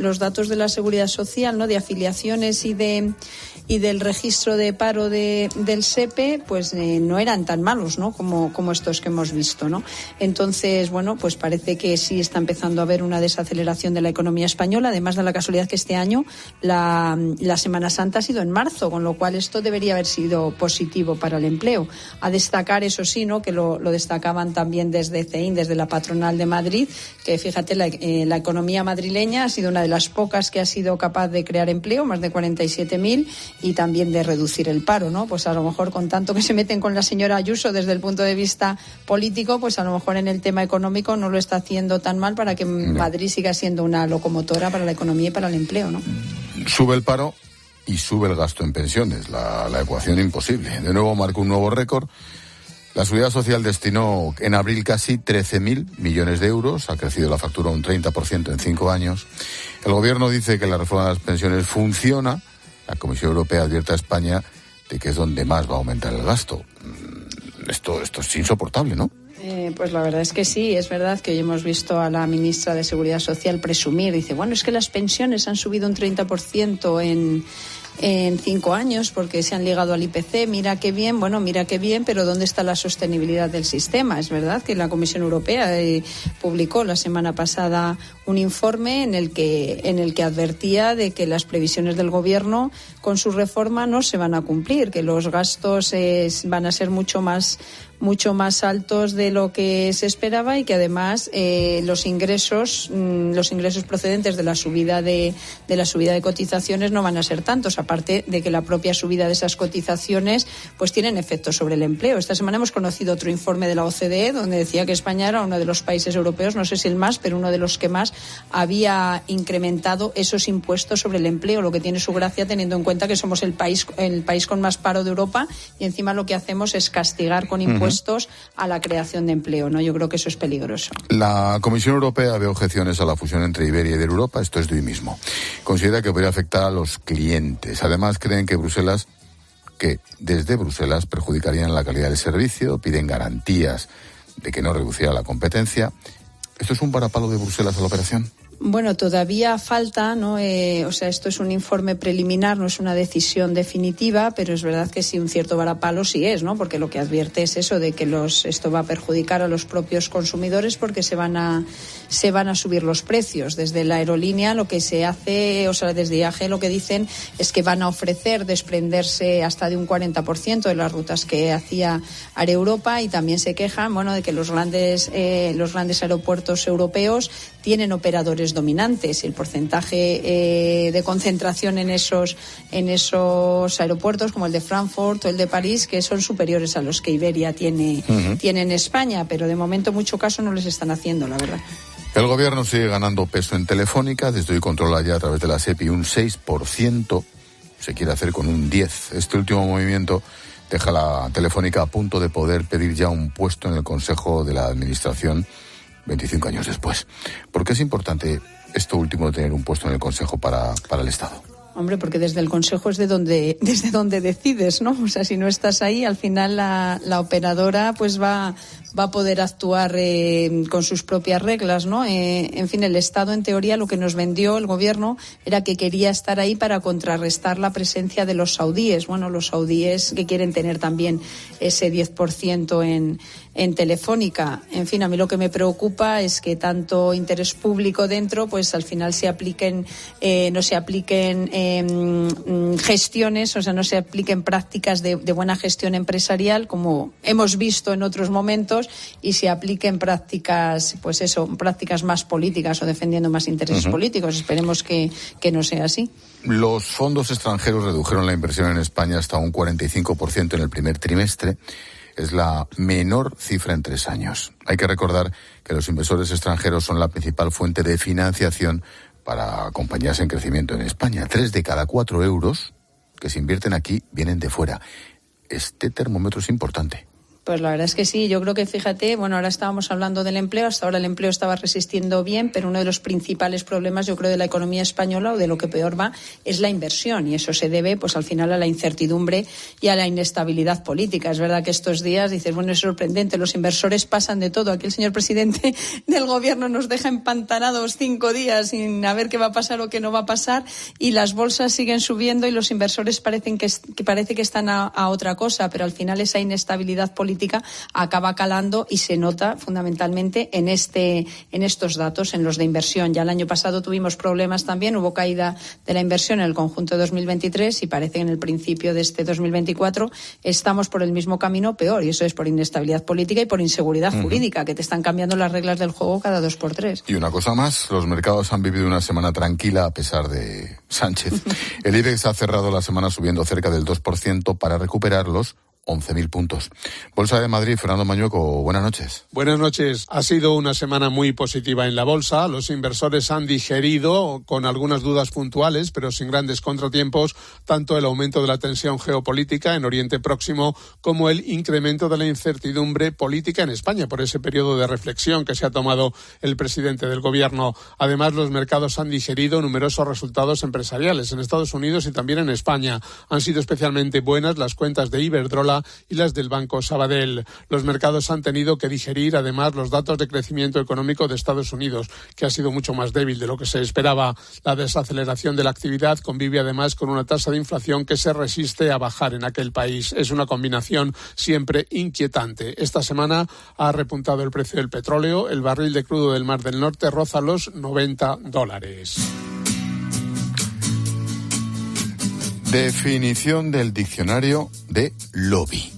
la Seguridad Social, ¿no? De afiliaciones y del registro de paro del SEPE, pues no eran tan malos, ¿no? Como estos que hemos visto, ¿no? Entonces, bueno, pues parece que sí está empezando a haber una desaceleración de la economía española, además de la casualidad que este año la Semana Santa ha sido en marzo, con lo cual esto debería haber sido positivo para el empleo. A destacar, eso sí, ¿no? Que lo destacaban también desde CEIN, desde la patronal de Madrid, que fíjate, la economía madrileña ha sido una de las pocas que ha sido capaz de crear empleo, más de 47.000, y también de reducir el paro, ¿no? Pues a lo mejor con tanto que se meten con la señora Ayuso desde el punto de vista político, pues a lo mejor en el tema económico no lo está haciendo tan mal para que Madrid siga siendo una locomotora para la economía y para el empleo, ¿no? Sube el paro y sube el gasto en pensiones, la ecuación imposible. De nuevo marca un nuevo récord. La Seguridad Social destinó en abril casi 13.000 millones de euros, ha crecido la factura un 30% en 5 años. El Gobierno dice que la reforma de las pensiones funciona. La Comisión Europea advierte a España de que es donde más va a aumentar el gasto. Esto es insoportable, ¿no? Pues la verdad es que sí, es verdad que hoy hemos visto a la ministra de Seguridad Social presumir, dice, bueno, es que las pensiones han subido un 30% en 5 años porque se han ligado al IPC, mira qué bien, pero ¿dónde está la sostenibilidad del sistema? Es verdad que la Comisión Europea publicó la semana pasada un informe en el que advertía de que las previsiones del Gobierno con su reforma no se van a cumplir, que los gastos van a ser mucho más altos de lo que se esperaba y que además los ingresos procedentes de la subida de cotizaciones no van a ser tantos, aparte de que la propia subida de esas cotizaciones pues tienen efectos sobre el empleo. Esta semana hemos conocido otro informe de la OCDE donde decía que España era uno de los países europeos, no sé si el más, pero uno de los que más había incrementado esos impuestos sobre el empleo, lo que tiene su gracia teniendo en cuenta que somos el país con más paro de Europa y encima lo que hacemos es castigar con impuestos a la creación de empleo, ¿no? Yo creo que eso es peligroso. La Comisión Europea ve objeciones a la fusión entre Iberia y Iberoeuropa, esto es de hoy mismo. Considera que podría afectar a los clientes. Además, creen que desde Bruselas perjudicarían la calidad del servicio, piden garantías de que no reducirá la competencia. ¿Esto es un varapalo de Bruselas a la operación? Bueno, todavía falta, ¿no? Esto es un informe preliminar, no es una decisión definitiva, pero es verdad que sí, un cierto varapalo sí es, ¿no? Porque lo que advierte es eso de que esto va a perjudicar a los propios consumidores porque se van a subir los precios. Desde la aerolínea lo que se hace, desde IAG lo que dicen es que van a ofrecer desprenderse hasta de un 40% de las rutas que hacía Air Europa y también se quejan, de que los grandes aeropuertos europeos tienen operadores dominantes. El porcentaje de concentración en esos aeropuertos como el de Frankfurt o el de París, que son superiores a los que Iberia tiene en España, pero de momento mucho caso no les están haciendo, la verdad. El Gobierno sigue ganando peso en Telefónica, desde hoy controla ya a través de la SEPI un 6%, se quiere hacer con un 10%. Este último movimiento deja a la Telefónica a punto de poder pedir ya un puesto en el Consejo de la Administración 25 años después. ¿Por qué es importante esto último de tener un puesto en el Consejo para el Estado? Hombre, porque desde el Consejo es desde donde decides, ¿no? O sea, si no estás ahí, al final la operadora pues va a poder actuar con sus propias reglas, ¿no? En fin, el Estado, en teoría, lo que nos vendió el Gobierno era que quería estar ahí para contrarrestar la presencia de los saudíes. Bueno, los saudíes que quieren tener también ese 10% en Telefónica. En fin, a mí lo que me preocupa es que tanto interés público dentro, pues al final no se apliquen gestiones, no se apliquen prácticas de buena gestión empresarial, como hemos visto en otros momentos, y se apliquen prácticas más políticas o defendiendo más intereses políticos. Esperemos que no sea así. Los fondos extranjeros redujeron la inversión en España hasta un 45% en el primer trimestre. Es la menor cifra en 3 años. Hay que recordar que los inversores extranjeros son la principal fuente de financiación para compañías en crecimiento en España. 3 de cada 4 euros que se invierten aquí vienen de fuera. Este termómetro es importante. Pues la verdad es que sí, yo creo que fíjate, ahora estábamos hablando del empleo, hasta ahora el empleo estaba resistiendo bien, pero uno de los principales problemas, yo creo, de la economía española o de lo que peor va es la inversión, y eso se debe pues al final a la incertidumbre y a la inestabilidad política. Es verdad que estos días dices, es sorprendente, los inversores pasan de todo. Aquí el señor presidente del Gobierno nos deja empantanados 5 días sin ver qué va a pasar o qué no va a pasar, y las bolsas siguen subiendo y los inversores parece que están a otra cosa, pero al final esa inestabilidad política acaba calando y se nota fundamentalmente en estos datos, en los de inversión. Ya el año pasado tuvimos problemas también, hubo caída de la inversión en el conjunto de 2023 y parece que en el principio de este 2024 estamos por el mismo camino, peor, y eso es por inestabilidad política y por inseguridad jurídica, que te están cambiando las reglas del juego cada 2x3. Y una cosa más, los mercados han vivido una semana tranquila a pesar de Sánchez. El IBEX ha cerrado la semana subiendo cerca del 2% para recuperar los 11.000 puntos. Bolsa de Madrid, Fernando Mañueco, buenas noches. Buenas noches. Ha sido una semana muy positiva en la bolsa. Los inversores han digerido, con algunas dudas puntuales, pero sin grandes contratiempos, tanto el aumento de la tensión geopolítica en Oriente Próximo como el incremento de la incertidumbre política en España por ese periodo de reflexión que se ha tomado el presidente del gobierno. Además, los mercados han digerido numerosos resultados empresariales en Estados Unidos y también en España. Han sido especialmente buenas las cuentas de Iberdrola y las del Banco Sabadell. Los mercados han tenido que digerir además los datos de crecimiento económico de Estados Unidos, que ha sido mucho más débil de lo que se esperaba. La desaceleración de la actividad convive además con una tasa de inflación que se resiste a bajar en aquel país. Es una combinación siempre inquietante. Esta semana ha repuntado el precio del petróleo. El barril de crudo del Mar del Norte roza los $90. Definición del diccionario de lobby.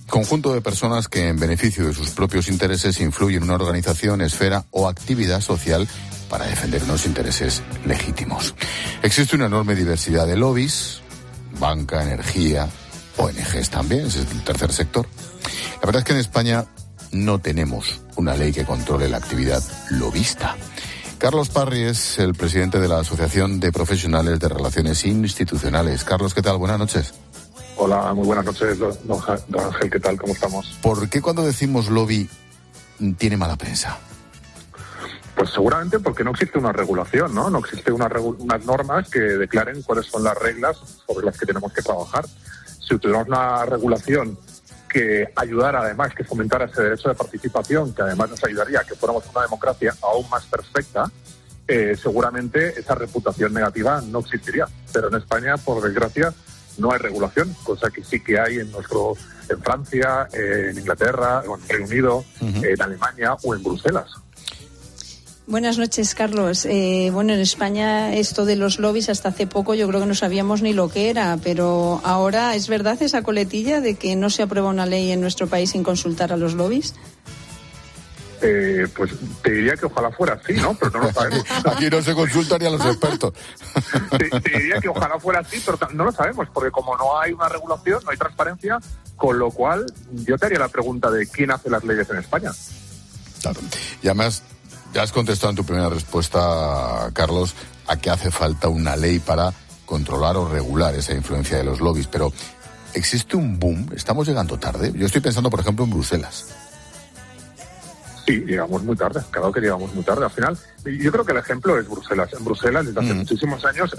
Conjunto de personas que en beneficio de sus propios intereses influyen en una organización, esfera o actividad social para defender unos intereses legítimos. Existe una enorme diversidad de lobbies, banca, energía, ONGs también, es el tercer sector. La verdad es que en España no tenemos una ley que controle la actividad lobista. Carlos Parri es el presidente de la Asociación de Profesionales de Relaciones Institucionales. Carlos, ¿qué tal? Buenas noches. Hola, muy buenas noches, don Ángel, ¿qué tal? ¿Cómo estamos? ¿Por qué cuando decimos lobby tiene mala prensa? Pues seguramente porque no existe una regulación, ¿no? No existe unas normas que declaren cuáles son las reglas sobre las que tenemos que trabajar. Si tuviéramos una regulación que ayudara además, que fomentara ese derecho de participación, que además nos ayudaría a que fuéramos una democracia aún más perfecta, seguramente esa reputación negativa no existiría. Pero en España, por desgracia, no hay regulación, cosa que sí que hay en Francia, en Inglaterra, en Reino Unido, en Alemania o en Bruselas. Buenas noches, Carlos. En España esto de los lobbies hasta hace poco yo creo que no sabíamos ni lo que era, pero ahora ¿es verdad esa coletilla de que no se aprueba una ley en nuestro país sin consultar a los lobbies? Pues te diría que ojalá fuera así, ¿no? Pero no lo sabemos. Aquí no se consulta ni a los expertos. Te diría que ojalá fuera así, pero no lo sabemos, porque como no hay una regulación, no hay transparencia, con lo cual yo te haría la pregunta de quién hace las leyes en España. Claro. Y además, ya has contestado en tu primera respuesta, Carlos, a que hace falta una ley para controlar o regular esa influencia de los lobbies, pero ¿existe un boom? ¿Estamos llegando tarde? Yo estoy pensando, por ejemplo, en Bruselas. Sí, llegamos muy tarde, claro que llegamos muy tarde. Al final, yo creo que el ejemplo es Bruselas. En Bruselas, desde hace muchísimos años,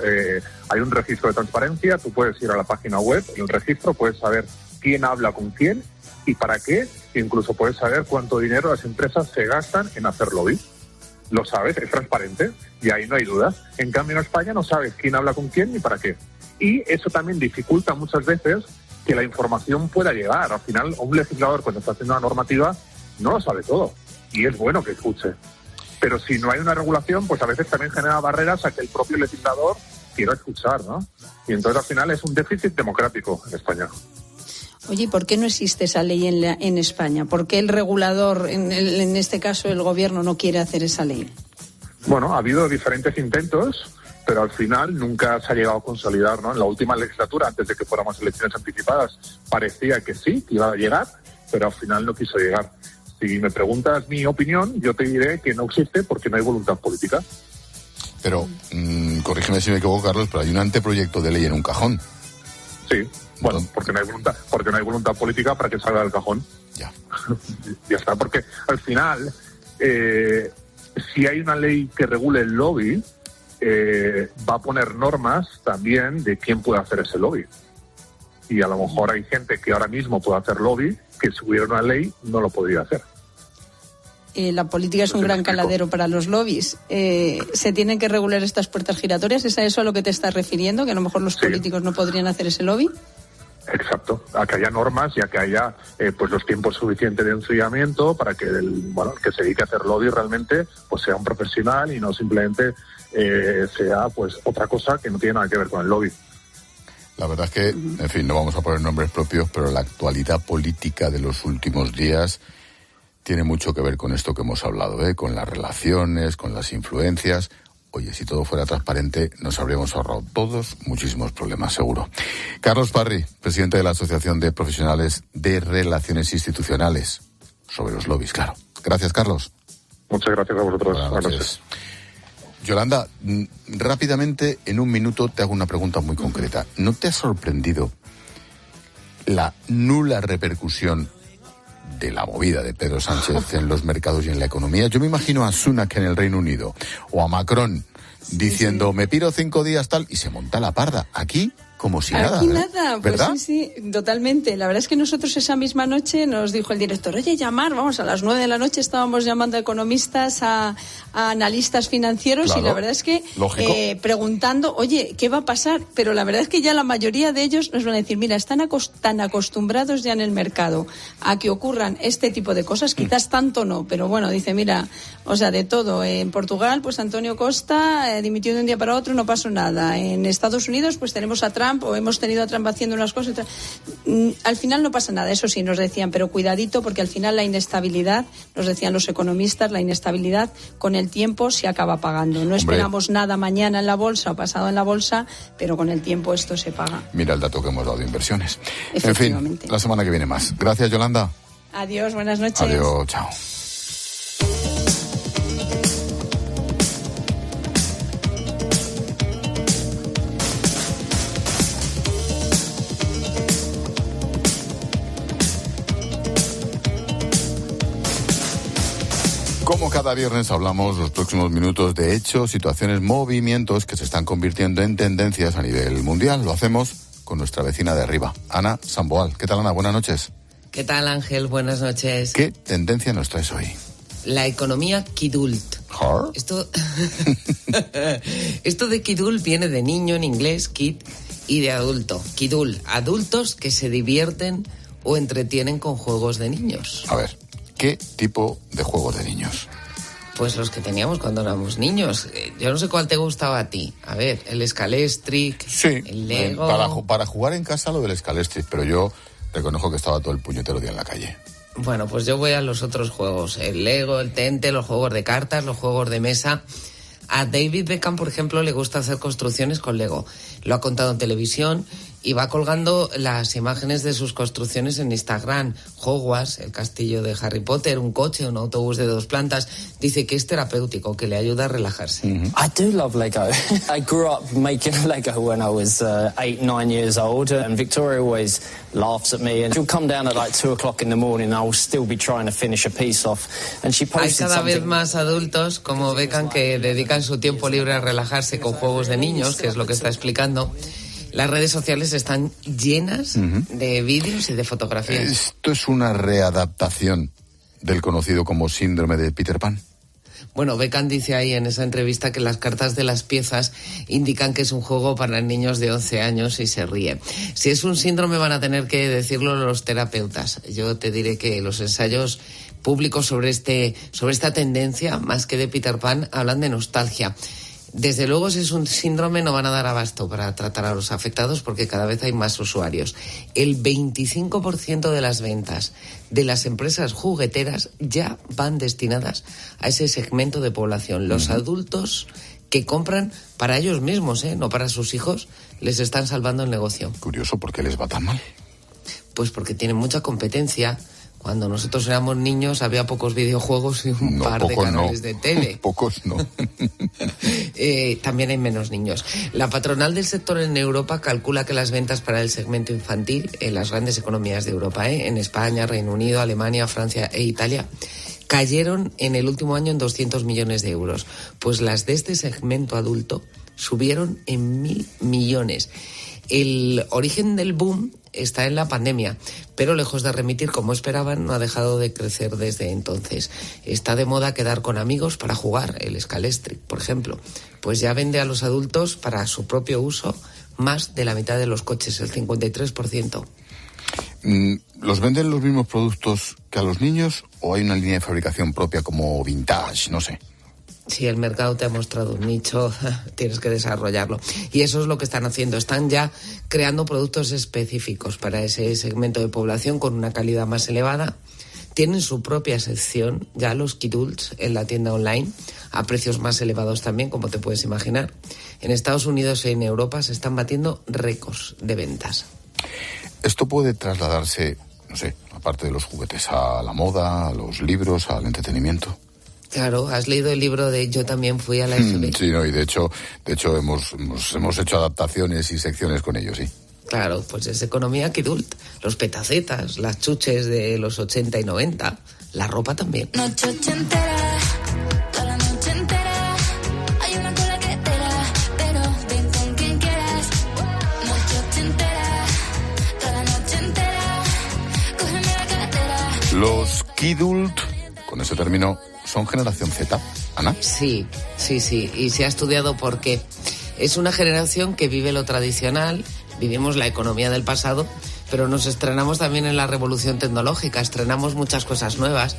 hay un registro de transparencia. Tú puedes ir a la página web, en el registro puedes saber quién habla con quién y para qué. Incluso puedes saber cuánto dinero las empresas se gastan en hacer lobby. Lo sabes, es transparente y ahí no hay dudas. En cambio, en España no sabes quién habla con quién ni para qué. Y eso también dificulta muchas veces que la información pueda llegar. Al final, un legislador, cuando está haciendo una normativa, no lo sabe todo. Y es bueno que escuche. Pero si no hay una regulación, pues a veces también genera barreras a que el propio legislador quiera escuchar, ¿no? Y entonces al final es un déficit democrático en España. Oye, ¿por qué no existe esa ley en España? ¿Por qué el regulador, en este caso el gobierno, no quiere hacer esa ley? Bueno, ha habido diferentes intentos, pero al final nunca se ha llegado a consolidar, ¿no? En la última legislatura, antes de que fuéramos elecciones anticipadas, parecía que sí, que iba a llegar, pero al final no quiso llegar. Si me preguntas mi opinión, yo te diré que no existe porque no hay voluntad política. Pero, corrígeme si me equivoco, Carlos, pero hay un anteproyecto de ley en un cajón. Sí, bueno, porque no hay voluntad política para que salga del cajón. Ya. Ya está, porque al final, si hay una ley que regule el lobby, va a poner normas también de quién puede hacer ese lobby. Y a lo mejor hay gente que ahora mismo puede hacer lobby, que si hubiera una ley no lo podría hacer. La política es un gran caladero para los lobbies. ¿Se tienen que regular estas puertas giratorias? ¿Es a eso a lo que te estás refiriendo? ¿Que a lo mejor los políticos no podrían hacer ese lobby? Exacto, a que haya normas y a que haya pues los tiempos suficientes de enfriamiento para que el que se dedique a hacer lobby realmente pues sea un profesional y no simplemente sea pues otra cosa que no tiene nada que ver con el lobby. La verdad es que, en fin, no vamos a poner nombres propios, pero la actualidad política de los últimos días tiene mucho que ver con esto que hemos hablado, con las relaciones, con las influencias. oye, si todo fuera transparente, nos habríamos ahorrado todos muchísimos problemas, seguro. Carlos Parri, presidente de la Asociación de Profesionales de Relaciones Institucionales, sobre los lobbies, claro. Gracias, Carlos. Muchas gracias a vosotros. Buenas noches. Yolanda, rápidamente, en un minuto, te hago una pregunta muy concreta. ¿No te ha sorprendido la nula repercusión de la movida de Pedro Sánchez en los mercados y en la economía? Yo me imagino a Sunak en el Reino Unido o a Macron diciendo, me piro 5 días tal, y se monta la parda. Aquí, como si nada. Aquí nada, ¿verdad? Pues sí, totalmente. La verdad es que nosotros esa misma noche nos dijo el director, oye, vamos, a las 9 de la noche estábamos llamando a economistas, a analistas financieros, claro, y la verdad es que preguntando, oye, ¿qué va a pasar? Pero la verdad es que ya la mayoría de ellos nos van a decir, mira, están tan acostumbrados ya en el mercado a que ocurran este tipo de cosas, quizás tanto no, pero bueno, dice, mira, o sea, de todo. En Portugal, pues Antonio Costa dimitió de un día para otro, no pasó nada. En Estados Unidos, pues tenemos a Trump, o hemos tenido a Trump haciendo unas cosas. Al final no pasa nada, eso sí, nos decían, pero cuidadito, porque al final la inestabilidad, nos decían los economistas, la inestabilidad con el tiempo se acaba pagando. No esperamos nada mañana en la bolsa o pasado en la bolsa, pero con el tiempo esto se paga. Mira el dato que hemos dado de inversiones. En fin, la semana que viene más. Gracias, Yolanda. Adiós, buenas noches. Adiós, chao. Como cada viernes hablamos los próximos minutos de hechos, situaciones, movimientos que se están convirtiendo en tendencias a nivel mundial. Lo hacemos con nuestra vecina de arriba, Ana Samboal. ¿Qué tal, Ana? Buenas noches. ¿Qué tal, Ángel? Buenas noches. ¿Qué tendencia nos traes hoy? La economía Kidult. Esto de Kidult viene de niño en inglés, kid, y de adulto. Kidul, adultos que se divierten o entretienen con juegos de niños. A ver, ¿qué tipo de juegos de niños? Pues los que teníamos cuando éramos niños. Yo no sé cuál te gustaba a ti. A ver, el Scalestric, sí, el Lego. Para jugar en casa lo del Scalestric, pero yo reconozco que estaba todo el puñetero día en la calle. Bueno, pues yo voy a los otros juegos. El Lego, el Tente, los juegos de cartas, los juegos de mesa. A David Beckham, por ejemplo, le gusta hacer construcciones con Lego. Lo ha contado en televisión y va colgando las imágenes de sus construcciones en Instagram. Hogwarts, el castillo de Harry Potter, un coche, un autobús de 2 plantas. Dice que es terapéutico, que le ayuda a relajarse. I do love Lego. I grew up making Lego when I was 8, 9 years old, and Victoria always laughs at me, and she'll come down at like 2 o'clock in the morning and I will still be trying to finish a piece off. And she posted Hay cada vez más adultos como Beckham que dedican su tiempo libre a relajarse con juegos de niños, que es lo que está explicando. Las redes sociales están llenas de vídeos y de fotografías. ¿Esto es una readaptación del conocido como síndrome de Peter Pan? Bueno, Beckham dice ahí en esa entrevista que las cartas de las piezas indican que es un juego para niños de 11 años y se ríe. Si es un síndrome van a tener que decirlo los terapeutas. Yo te diré que los ensayos públicos sobre esta tendencia, más que de Peter Pan, hablan de nostalgia. Desde luego, si es un síndrome, no van a dar abasto para tratar a los afectados porque cada vez hay más usuarios. El 25% de las ventas de las empresas jugueteras ya van destinadas a ese segmento de población. Los adultos que compran para ellos mismos, no para sus hijos, les están salvando el negocio. Curioso, ¿por qué les va tan mal? Pues porque tienen mucha competencia. Cuando nosotros éramos niños había pocos videojuegos y un par de canales de tele. Pocos no. También hay menos niños. La patronal del sector en Europa calcula que las ventas para el segmento infantil en las grandes economías de Europa, en España, Reino Unido, Alemania, Francia e Italia, cayeron en el último año en 200 millones de euros. Pues las de este segmento adulto subieron en 1.000 millones. El origen del boom está en la pandemia, pero lejos de remitir como esperaban, no ha dejado de crecer desde entonces. Está de moda quedar con amigos para jugar, el Scalestric, por ejemplo. Pues ya vende a los adultos para su propio uso más de la mitad de los coches, el 53%. ¿Los venden los mismos productos que a los niños o hay una línea de fabricación propia como vintage? No sé. Si el mercado te ha mostrado un nicho, tienes que desarrollarlo. Y eso es lo que están haciendo. Están ya creando productos específicos para ese segmento de población con una calidad más elevada. tienen su propia sección, ya los Kidults, en la tienda online, a precios más elevados también, como te puedes imaginar. En Estados Unidos y en Europa se están batiendo récords de ventas. Esto puede trasladarse, no sé, aparte de los juguetes, a la moda, a los libros, al entretenimiento. Claro, has leído el libro de Yo también fui a la FB. Sí, no, y de hecho hemos hecho adaptaciones y secciones con ellos, sí. Claro, pues es economía Kidult. Los petacetas, las chuches de los 80 y 90, la ropa también. Noche ochentera, toda la noche entera, hay una cola que te da, pero ven con quien quieras. Noche ochentera, toda la noche entera, cógeme la cartera. Los Kidult, con ese término, ¿son generación Z, Ana? Sí, y se ha estudiado por qué. Es una generación que vive lo tradicional, vivimos la economía del pasado, pero nos estrenamos también en la revolución tecnológica, estrenamos muchas cosas nuevas,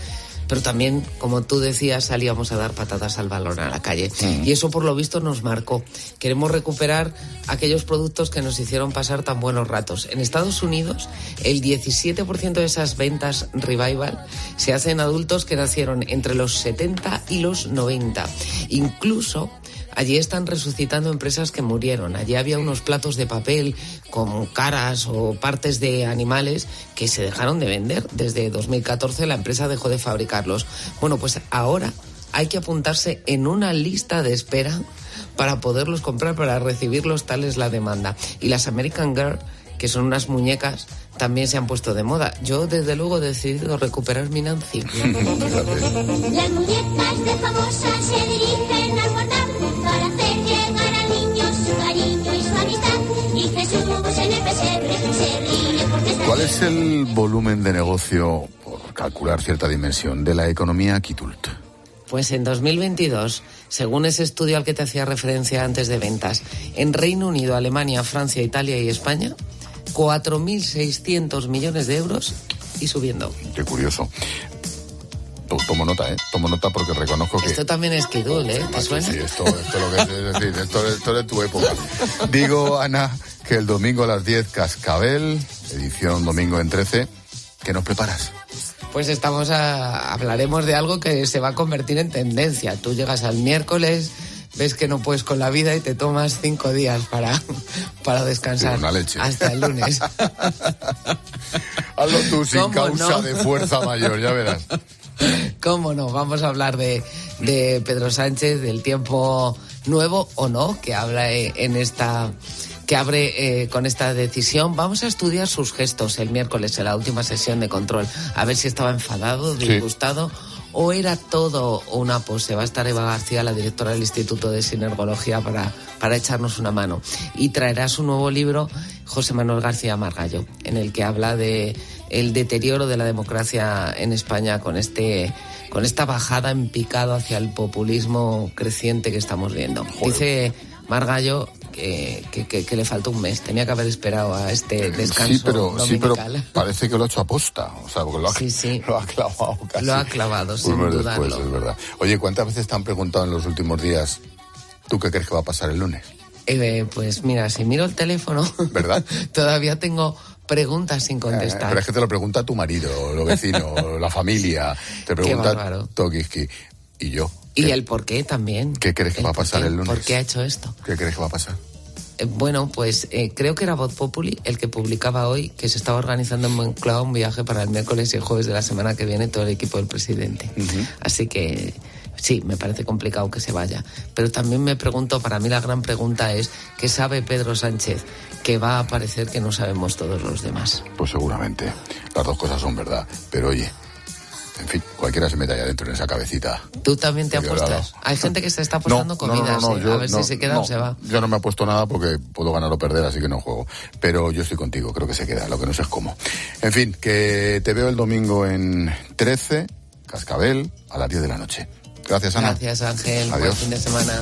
pero también, como tú decías, salíamos a dar patatas al balón a la calle. Y eso, por lo visto, nos marcó. Queremos recuperar aquellos productos que nos hicieron pasar tan buenos ratos. En Estados Unidos, el 17% de esas ventas revival se hacen adultos que nacieron entre los 70 y los 90. Incluso allí están resucitando empresas que murieron. Allí había unos platos de papel con caras o partes de animales que se dejaron de vender. Desde 2014 la empresa dejó de fabricarlos. Bueno, pues ahora hay que apuntarse en una lista de espera para poderlos comprar, para recibirlos, tal es la demanda. Y las American Girl, que son unas muñecas, también se han puesto de moda. Yo, desde luego, he decidido recuperar mi Nancy. Las muñecas de famosas se dirigen al portal para hacer llegar al niño su cariño y su amistad. Y Jesús en el pesebre se ríe porque está... ¿Cuál es el volumen de negocio, por calcular cierta dimensión, de la economía Kidult? Pues en 2022, según ese estudio al que te hacía referencia antes de ventas, en Reino Unido, Alemania, Francia, Italia y España, 4.600 millones de euros y subiendo. Qué curioso. Tomo nota, Tomo nota porque reconozco que... Esto también es Kidult, ¿Te suena? Sí, esto lo que es decir, esto es tu época. Digo, Ana, que el domingo a las 10, Cascabel, edición domingo en 13. ¿Qué nos preparas? Pues hablaremos de algo que se va a convertir en tendencia. Tú llegas al miércoles, ves que no puedes con la vida y te tomas 5 días para descansar. Una leche. Hasta el lunes. Hazlo tú sin causa no? de fuerza mayor, ya verás. ¿Cómo no? Vamos a hablar de Pedro Sánchez, del tiempo nuevo o no, que habla que abre con esta decisión. Vamos a estudiar sus gestos el miércoles en la última sesión de control, a ver si estaba enfadado, disgustado, o era todo una pose. Va a estar Eva García, la directora del Instituto de Sinergología, para echarnos una mano. Y traerá su nuevo libro José Manuel García Margallo, en el que habla de el deterioro de la democracia en España con esta bajada en picado hacia el populismo creciente que estamos viendo. Joder. Dice Margallo que le faltó un mes, tenía que haber esperado a este descanso dominical. Pero parece que lo ha hecho aposta, o sea, porque lo ha clavado casi. Lo ha clavado, sin dudarlo. Después, es verdad. Oye, ¿cuántas veces te han preguntado en los últimos días, ¿tú qué crees que va a pasar el lunes? Pues mira, si miro el teléfono, ¿verdad? Todavía tengo preguntas sin contestar. Pero es que te lo pregunta tu marido, los vecinos, la familia, te pregunta Tokiski y yo. Y el por qué también. ¿Qué crees que va a pasar el lunes? ¿Por qué ha hecho esto? ¿Qué crees que va a pasar? Bueno, pues creo que era Voz Populi el que publicaba hoy que se estaba organizando en Moncloa un viaje para el miércoles y el jueves de la semana que viene todo el equipo del presidente. Así que sí, me parece complicado que se vaya. Pero también me pregunto, para mí la gran pregunta es, ¿qué sabe Pedro Sánchez que va a parecer que no sabemos todos los demás? Pues seguramente. Las dos cosas son verdad. Pero oye, en fin, cualquiera se mete ahí adentro en esa cabecita. ¿Tú también te apuestas? Hay gente que se está apostando comidas, a ver si se queda o se va. Yo no me apuesto nada porque puedo ganar o perder, así que no juego. Pero yo estoy contigo, creo que se queda, lo que no sé es cómo. En fin, que te veo el domingo en 13, Cascabel, a las 10 de la noche. Gracias, Ana. Gracias, Ángel. Adiós. Buen fin de semana.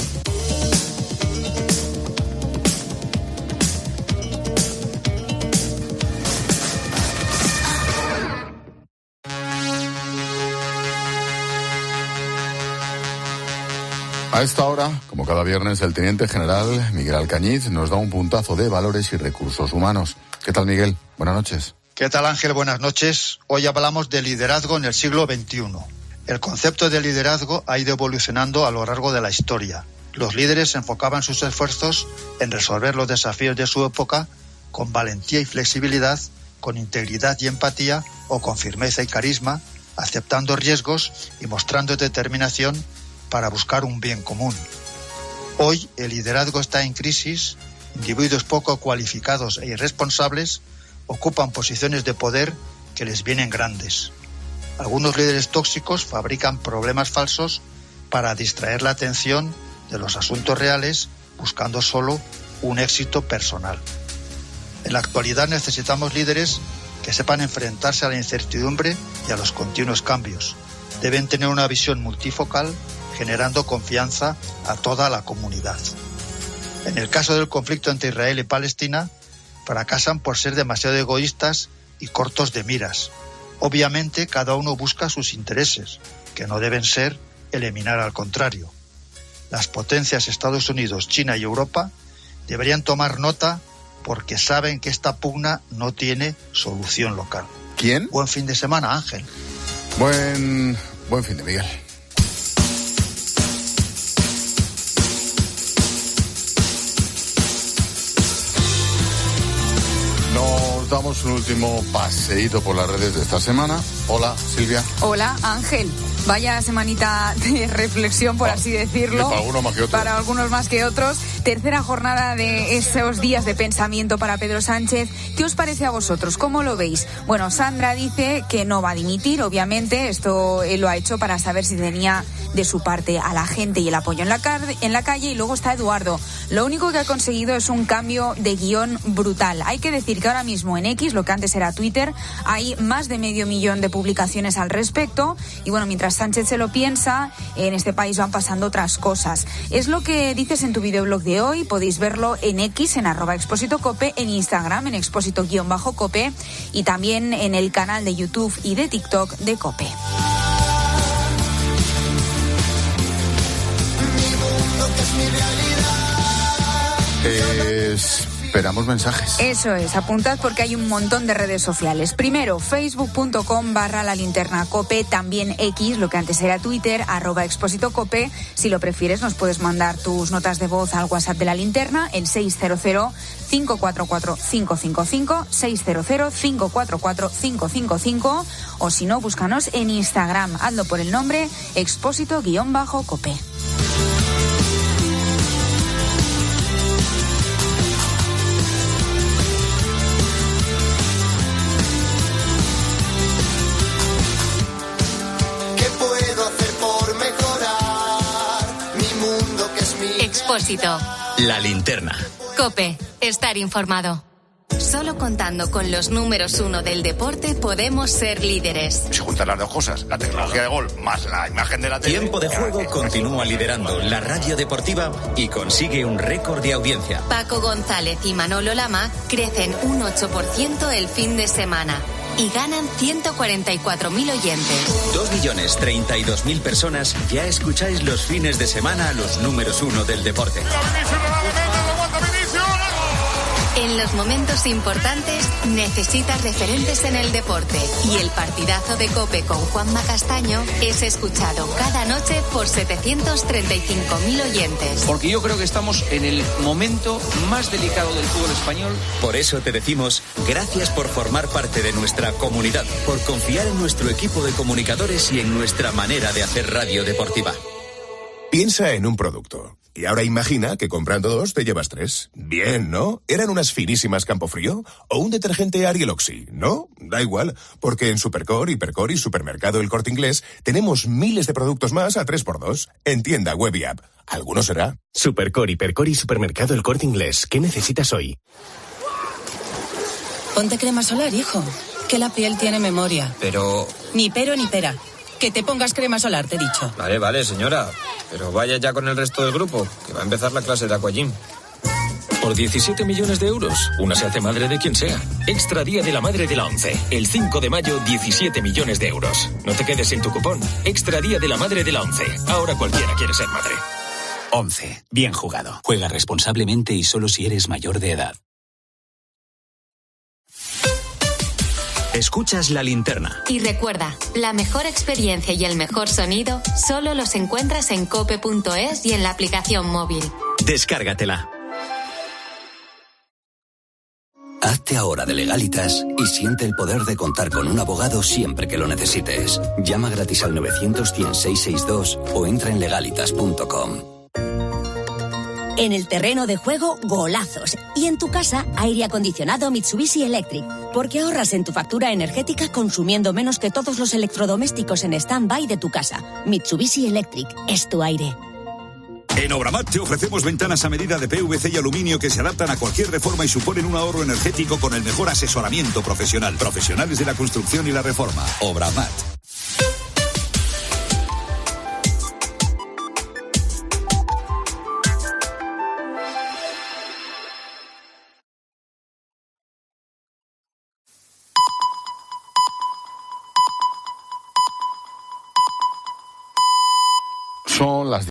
A esta hora, como cada viernes, el teniente general Miguel Alcañiz nos da un puntazo de valores y recursos humanos. ¿Qué tal, Miguel? Buenas noches. ¿Qué tal, Ángel? Buenas noches. Hoy hablamos de liderazgo en el siglo XXI. El concepto de liderazgo ha ido evolucionando a lo largo de la historia. Los líderes enfocaban sus esfuerzos en resolver los desafíos de su época con valentía y flexibilidad, con integridad y empatía o con firmeza y carisma, aceptando riesgos y mostrando determinación para buscar un bien común. Hoy el liderazgo está en crisis, individuos poco cualificados e irresponsables ocupan posiciones de poder que les vienen grandes. Algunos líderes tóxicos fabrican problemas falsos para distraer la atención de los asuntos reales, buscando solo un éxito personal. En la actualidad necesitamos líderes que sepan enfrentarse a la incertidumbre y a los continuos cambios. Deben tener una visión multifocal, generando confianza a toda la comunidad. En el caso del conflicto entre Israel y Palestina, fracasan por ser demasiado egoístas y cortos de miras. Obviamente, cada uno busca sus intereses, que no deben ser eliminar al contrario. Las potencias Estados Unidos, China y Europa deberían tomar nota porque saben que esta pugna no tiene solución local. ¿Quién? Buen fin de semana, Ángel. Buen fin de Miguel. Nos damos un último paseíto por las redes de esta semana. Hola, Silvia. Hola, Ángel. Vaya semanita de reflexión, por así decirlo. Para algunos más que otros. Para algunos más que otros. Tercera jornada de esos días de pensamiento para Pedro Sánchez. ¿Qué os parece a vosotros? ¿Cómo lo veis? Bueno, Sandra dice que no va a dimitir, obviamente. Esto él lo ha hecho para saber si tenía de su parte a la gente y el apoyo en la calle. Y luego está Eduardo. Lo único que ha conseguido es un cambio de guión brutal. Hay que decir que ahora mismo en X, lo que antes era Twitter, hay más de 500.000 de publicaciones al respecto. Y bueno, mientras Sánchez se lo piensa, en este país van pasando otras cosas. Es lo que dices en tu videoblog de hoy. Podéis verlo en X, en @expósitocope, en Instagram, en expósito_cope, y también en el canal de YouTube y de TikTok de Cope. Esperamos mensajes. Eso es, apuntad porque hay un montón de redes sociales. Primero, facebook.com/lalinternacope, también X, lo que antes era Twitter, @expósitocope. Si lo prefieres, nos puedes mandar tus notas de voz al WhatsApp de La Linterna en 600-544-555, 600-544-555, o si no, búscanos en Instagram, hazlo por el nombre expósito_cope. Expósito. La Linterna. Cope. Estar informado. Solo contando con los números 1 del deporte podemos ser líderes. Si juntas las dos cosas, la tecnología de gol más la imagen de la tele... Tiempo de Juego continúa liderando la radio deportiva y consigue un récord de audiencia. Paco González y Manolo Lama crecen un 8% el fin de semana y ganan 144.000 oyentes. 2.032.000 personas ya escucháis los fines de semana a los números 1 del deporte. En los momentos importantes necesitas referentes en el deporte, y el partidazo de Cope con Juanma Castaño es escuchado cada noche por 735.000 oyentes. Porque yo creo que estamos en el momento más delicado del fútbol español. Por eso te decimos gracias por formar parte de nuestra comunidad, por confiar en nuestro equipo de comunicadores y en nuestra manera de hacer radio deportiva. Piensa en un producto. Y ahora imagina que comprando 2 te llevas 3. Bien, ¿no? ¿Eran unas finísimas Campofrío? ¿O un detergente Ariel Oxy? ¿No? Da igual, porque en Supercore, Hipercore y Supermercado El Corte Inglés tenemos miles de productos más a 3x2. En tienda, web y app. ¿Alguno será? Supercore, Hipercore y Supermercado El Corte Inglés. ¿Qué necesitas hoy? Ponte crema solar, hijo. Que la piel tiene memoria. Pero... Ni pero ni pera. Que te pongas crema solar, te he dicho. Vale, señora. Pero vaya ya con el resto del grupo, que va a empezar la clase de aquagym. Por 17 millones de euros, una se hace madre de quien sea. Extra Día de la Madre de la ONCE. El 5 de mayo, 17 millones de euros. No te quedes sin tu cupón. Extra Día de la Madre de la ONCE. Ahora cualquiera quiere ser madre. ONCE. Bien jugado. Juega responsablemente y solo si eres mayor de edad. Escuchas La Linterna. Y recuerda, la mejor experiencia y el mejor sonido solo los encuentras en cope.es y en la aplicación móvil. Descárgatela. Hazte ahora de Legalitas y siente el poder de contar con un abogado siempre que lo necesites. Llama gratis al 900-100-662 o entra en legalitas.com. En el terreno de juego, golazos. Y en tu casa, aire acondicionado Mitsubishi Electric. Porque ahorras en tu factura energética consumiendo menos que todos los electrodomésticos en stand-by de tu casa. Mitsubishi Electric es tu aire. En Obramat te ofrecemos ventanas a medida de PVC y aluminio que se adaptan a cualquier reforma y suponen un ahorro energético con el mejor asesoramiento profesional. Profesionales de la construcción y la reforma. Obramat. Son las